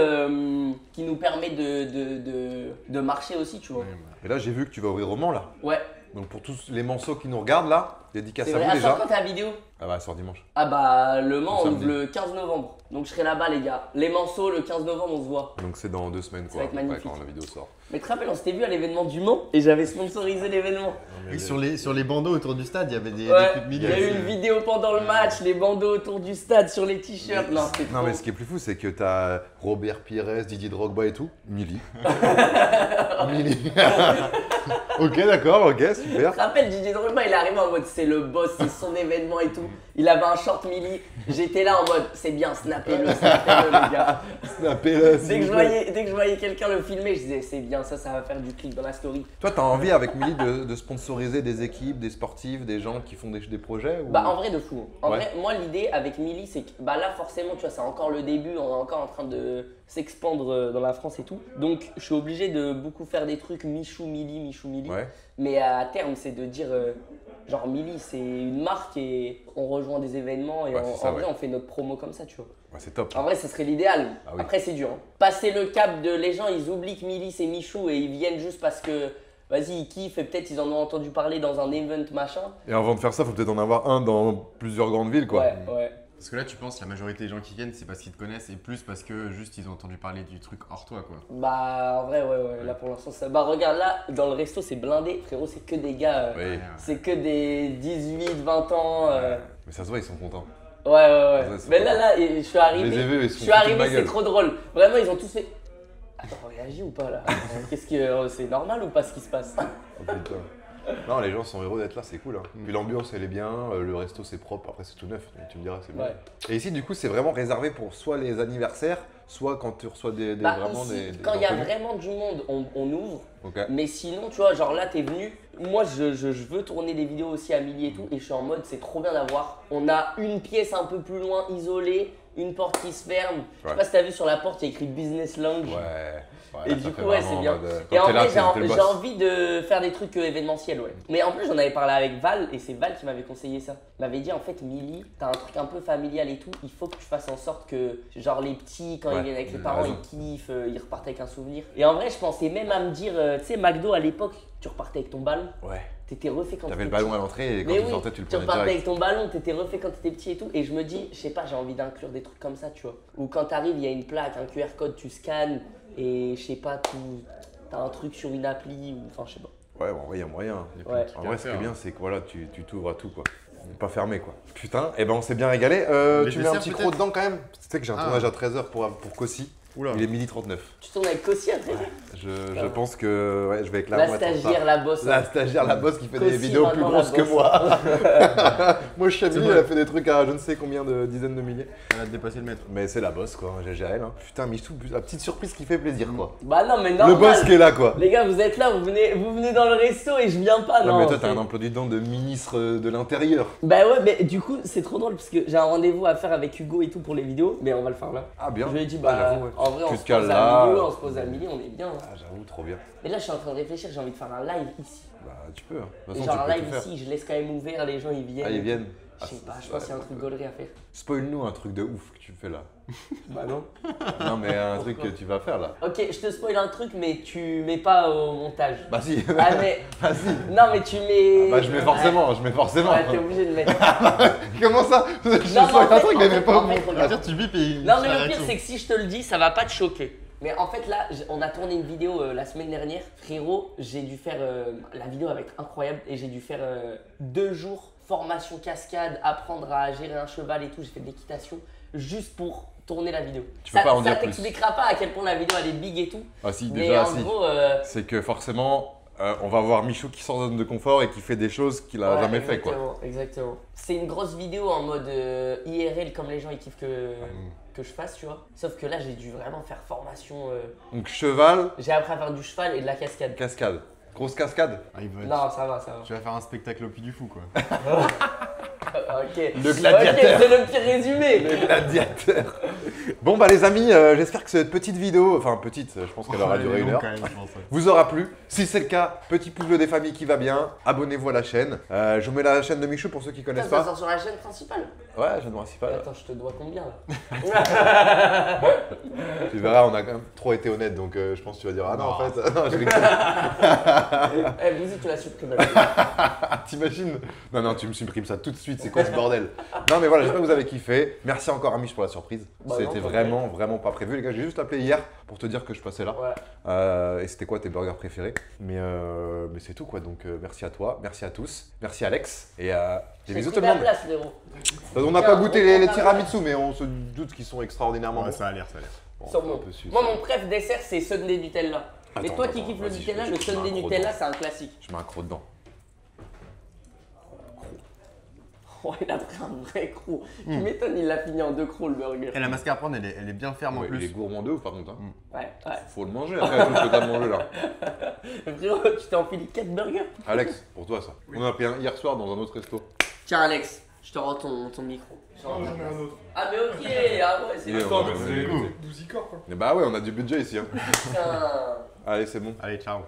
qui nous permet de marcher aussi, tu vois. Ouais, bah. Et là, j'ai vu que tu vas ouvrir au Mans, là. Ouais, Donc pour tous les manceaux qui nous regardent, là, dédicace c'est à vrai. vous À déjà. chaque fois, t'as la vidéo. Ah bah, elle sort dimanche. Ah bah, le Mans, on Samedi. ouvre le 15 novembre. Donc, je serai là-bas, les gars. Les Manceaux, le 15 novembre, on se voit. Donc c'est dans 2 semaines, Ça quoi. va être à peu près, magnifique. quand la vidéo sort. Mais tu te rappelles, on s'était vu à l'événement du Mans et j'avais sponsorisé l'événement. Oui, sur les bandeaux autour du stade, il y avait des Ouais, coups de il y a eu une vidéo pendant le match, les bandeaux autour du stade sur les t-shirts. Non, c'était trop. Non mais ce qui est plus fou, c'est que t'as Robert Pires, Didier Drogba et tout. Milly. Milly. Ok, d'accord, ok, super. Tu te rappelles, Didier Drogba, il est arrivé en mode c'est le boss, c'est son événement et tout. Il avait un short mili. J'étais là en mode c'est bien, snappez-le, les gars. Snappez-le, Dès que je voyais quelqu'un le filmer, je disais c'est bien, ça va faire du clic dans la story. Toi, t'as envie avec Milly de sponsoriser des équipes, des sportifs, des gens qui font des projets ou... Bah en vrai de fou. En Ouais. vrai, moi l'idée avec Milly c'est que bah là forcément tu vois c'est encore le début, on est encore en train de s'expandre dans la France et tout. Donc je suis obligé de beaucoup faire des trucs Michou Milly. Ouais. Mais à terme c'est de dire genre Milly c'est une marque et on rejoint des événements et Ouais, c'est ça, en vrai ouais. on fait notre promo comme ça tu vois. Ouais, c'est top. En vrai ça serait l'idéal. Ah oui. Après c'est dur. Hein. Passer le cap de les gens ils oublient que Milly c'est Michou et ils viennent juste parce que vas-y ils kiffent et peut-être ils en ont entendu parler dans un event machin. Et avant de faire ça, faut peut-être en avoir un dans plusieurs grandes villes, quoi. Ouais, ouais. Parce que là, tu penses la majorité des gens qui viennent, c'est parce qu'ils te connaissent et plus parce que juste ils ont entendu parler du truc hors toi, quoi. Bah en vrai ouais, là pour l'instant ça. Bah regarde là, dans le resto c'est blindé, frérot c'est que des gars, Oui. c'est que des 18, 20 ans. Mais ça se voit, ils sont contents. Ouais. Ouais, c'est Mais pas là, je suis arrivé, Je les ai vus, ils se je font suis foutre de arrivé, ma c'est gueule. trop drôle. Vraiment ils ont tous fait. Attends, réagis ou pas là Qu'est-ce que c'est normal ou pas ce qui se passe? Oh, putain. Non, les gens sont heureux d'être là, c'est cool. Hein. Puis l'ambiance, elle est bien, le resto, c'est propre. Après, c'est tout neuf, donc tu me diras, c'est bien. Ouais. Et ici, du coup, c'est vraiment réservé pour soit les anniversaires, soit quand tu reçois Bah vraiment ici, des quand il y a inconnus. vraiment du monde, on ouvre. Ok. Mais sinon, tu vois, genre là, t'es venu. Moi, je veux tourner des vidéos aussi à Milly et tout. Et je suis en mode, c'est trop bien d'avoir. On a une pièce un peu plus loin, isolée, une porte qui se ferme. Je sais Ouais. pas si t'as vu sur la porte, il y a écrit Business Lounge. Ouais. Et là, du ça coup, fait ouais, vraiment c'est en bien. mode, Et quand en t'es là, vrai, t'es le j'ai boss. envie de faire des trucs événementiels, ouais. Mais en plus, j'en avais parlé avec Val et c'est Val qui m'avait conseillé ça. Il m'avait dit, en fait, Milly, t'as un truc un peu familial et tout. Il faut que tu fasses en sorte que, genre, les petits, quand Ouais, ils viennent avec les t'as parents, raison. ils kiffent, ils repartent avec un souvenir. Et en vrai, je pensais même à me dire, tu sais, McDo à l'époque, tu repartais avec ton ballon. Ouais. T'étais refait quand T'avais le t'étais ballon petit. à l'entrée et quand Mais tu oui, sortais, tu le tu prenais repartais direct. avec ton ballon, t'étais refait quand t'étais petit et tout. Et je me dis, je sais pas, j'ai envie d'inclure des trucs comme ça, tu vois. Ou quand t'arrives, il y a une plaque, un QR code, tu scannes et je sais pas, t'as un truc sur une appli ou enfin, je sais pas. Ouais, bon, en vrai, il y a moyen. Ouais. En vrai, ce qui est faire. bien, c'est que voilà, tu t'ouvres à tout, quoi. Pas fermé quoi. Putain, et ben on s'est bien régalé. Les Tu mets un desserts, petit peut-être croc dedans quand même. Tu sais que j'ai un Ah. tournage à 13h pour Cossi. Oula. Il est 12h39. Tu tournes avec Cossi à 13h. Je pense que ouais, je vais avec la La moitié en retard. stagiaire, la bosse. La stagiaire, la boss qui fait des Cossi, vidéos plus maintenant, la grosses que boss. moi. Moi je suis C'est habillé, vrai. elle a fait des trucs à je ne sais combien de dizaines de milliers. Elle va te dépasser le maître. Mais c'est la boss quoi, GG à elle. Hein. Putain, Michou, la petite surprise qui fait plaisir quoi. Bah non, mais Le normal. boss qui est là quoi. Les gars, vous êtes là, vous venez dans le resto et je viens pas, non. Non mais toi t'as c'est- un emploi du temps de ministre de l'Intérieur. Bah ouais, mais du coup, c'est trop drôle parce que j'ai un rendez-vous à faire avec Hugo et tout pour les vidéos, mais on va le faire là. Ah bien. Je lui ai dit, Ah, bah j'avoue, ouais. en vrai, Tu on te se cales pose là. à milieu, on se pose à milieu, on est bien. Hein. Ah j'avoue, trop bien. Mais là, je suis en train de réfléchir, j'ai envie de faire un live ici. Bah tu peux. Hein. De Et toute façon genre tu un peux live tout faire. ici, je laisse quand même ouvert, les gens ils viennent. Ah ils viennent. Je sais pas, je pense qu'il y a un truc gaulerie à faire. Spoil-nous un truc de ouf que tu fais là. Bah non. Non mais un truc que tu vas faire là. Ok, je te spoil un truc, mais tu mets pas au montage. Bah si. Ah mais. Vas-y. Non, mais tu mets. Bah je mets forcément, je mets forcément. Ouais, t'es obligé de mettre. Comment ça? Je Non, spoil mais en un fait, truc mais mets pas au montage. regarde. Tu bipes et. Non, mais le pire, c'est que si je te le dis, ça va pas te choquer. Mais en fait, là, on a tourné une vidéo la semaine dernière. Frérot, j'ai dû faire. La vidéo va être incroyable et j'ai dû faire 2 jours formation cascade, apprendre à gérer un cheval et tout. J'ai fait de l'équitation juste pour tourner la vidéo. Tu peux pas en ça dire plus. t'expliquera pas à quel point la vidéo elle est big et tout. Ah si, Mais déjà en si. gros. C'est que forcément, on va voir Michou qui sort de zone de confort et qui fait des choses qu'il a ouais, jamais fait quoi. Exactement, exactement. C'est une grosse vidéo en mode IRL comme les gens ils kiffent que je fasse, tu vois. Sauf que là, j'ai dû vraiment faire formation. Donc cheval, J'ai appris à faire du cheval et de la cascade. cascade. Grosse cascade. Ah, il va- Non, ça va, ça va. Tu vas faire un spectacle au Puy du Fou quoi. Ok. Le gladiateur. Ok, c'est le pire résumé. Le gladiateur. Bon bah les amis, j'espère que cette petite vidéo, enfin petite, je pense qu'elle aura Elle est duré une longue, heure, quand même, je pense, ouais. vous aura plu. Si c'est le cas, petit pouce bleu des familles qui va bien, abonnez-vous à la chaîne. Je vous mets la chaîne de Michou pour ceux qui Putain, connaissent ça pas. sort sur la chaîne principale. Ouais, chaîne principale. Attends, je te dois combien là? Tu verras, on a quand même trop été honnête, donc je pense que tu vas dire ah non en Non. fait, non, je rigole. Eh, Bouzy, tu l'as supprimé. T'imagines? Non, non, tu me supprimes ça tout de suite, c'est quoi ce bordel? Non, mais voilà, j'espère que vous avez kiffé. Merci encore, Amish, pour la surprise. Bah C'était non, vraiment, vraiment pas prévu. Les gars, j'ai juste appelé hier pour te dire que je passais là. Ouais. Et c'était quoi tes burgers préférés? Mais c'est tout, quoi. Donc, merci à toi, merci à tous, merci Alex. Et des J'ai bisous pris tout le ma monde. place, frérot. On n'a Tiens, pas goûté on les prend ta tiramisu, mais on se doute qu'ils sont extraordinairement Ouais, bons. ça a l'air, ça a l'air. Bon, Sur un mon. peu sucré. Moi, mon préf dessert, c'est Sundae Nutella. Mais Attends, toi qui attends, kiffes le vas-y, Nutella, je le mets un Sundae croc Nutella, dedans. c'est un classique. Je mets un croc dedans. Oh, il a pris un vrai croc. Tu m'étonnes, il l'a fini en 2 crocs le burger. Et la mascarpone, elle est bien ferme en Ouais, il est plus. gourmand de ouf, par contre. Hein. Ouais, ouais. Faut le manger après tout ce que t'as mangé là. Frérot, tu t'es enfilé 4 burgers. Alex, pour toi ça. On a pris un hier soir dans un autre resto. Tiens, Alex, je te rends ton micro. Non, j'en ai un autre. Ah, mais ok, ah ouais, c'est Il est Attends, mais Ouais, c'est ouais. Bouzicor quoi. Mais bah ouais, on a du budget ici. Hein. Putain. Allez, c'est bon. Allez, ciao.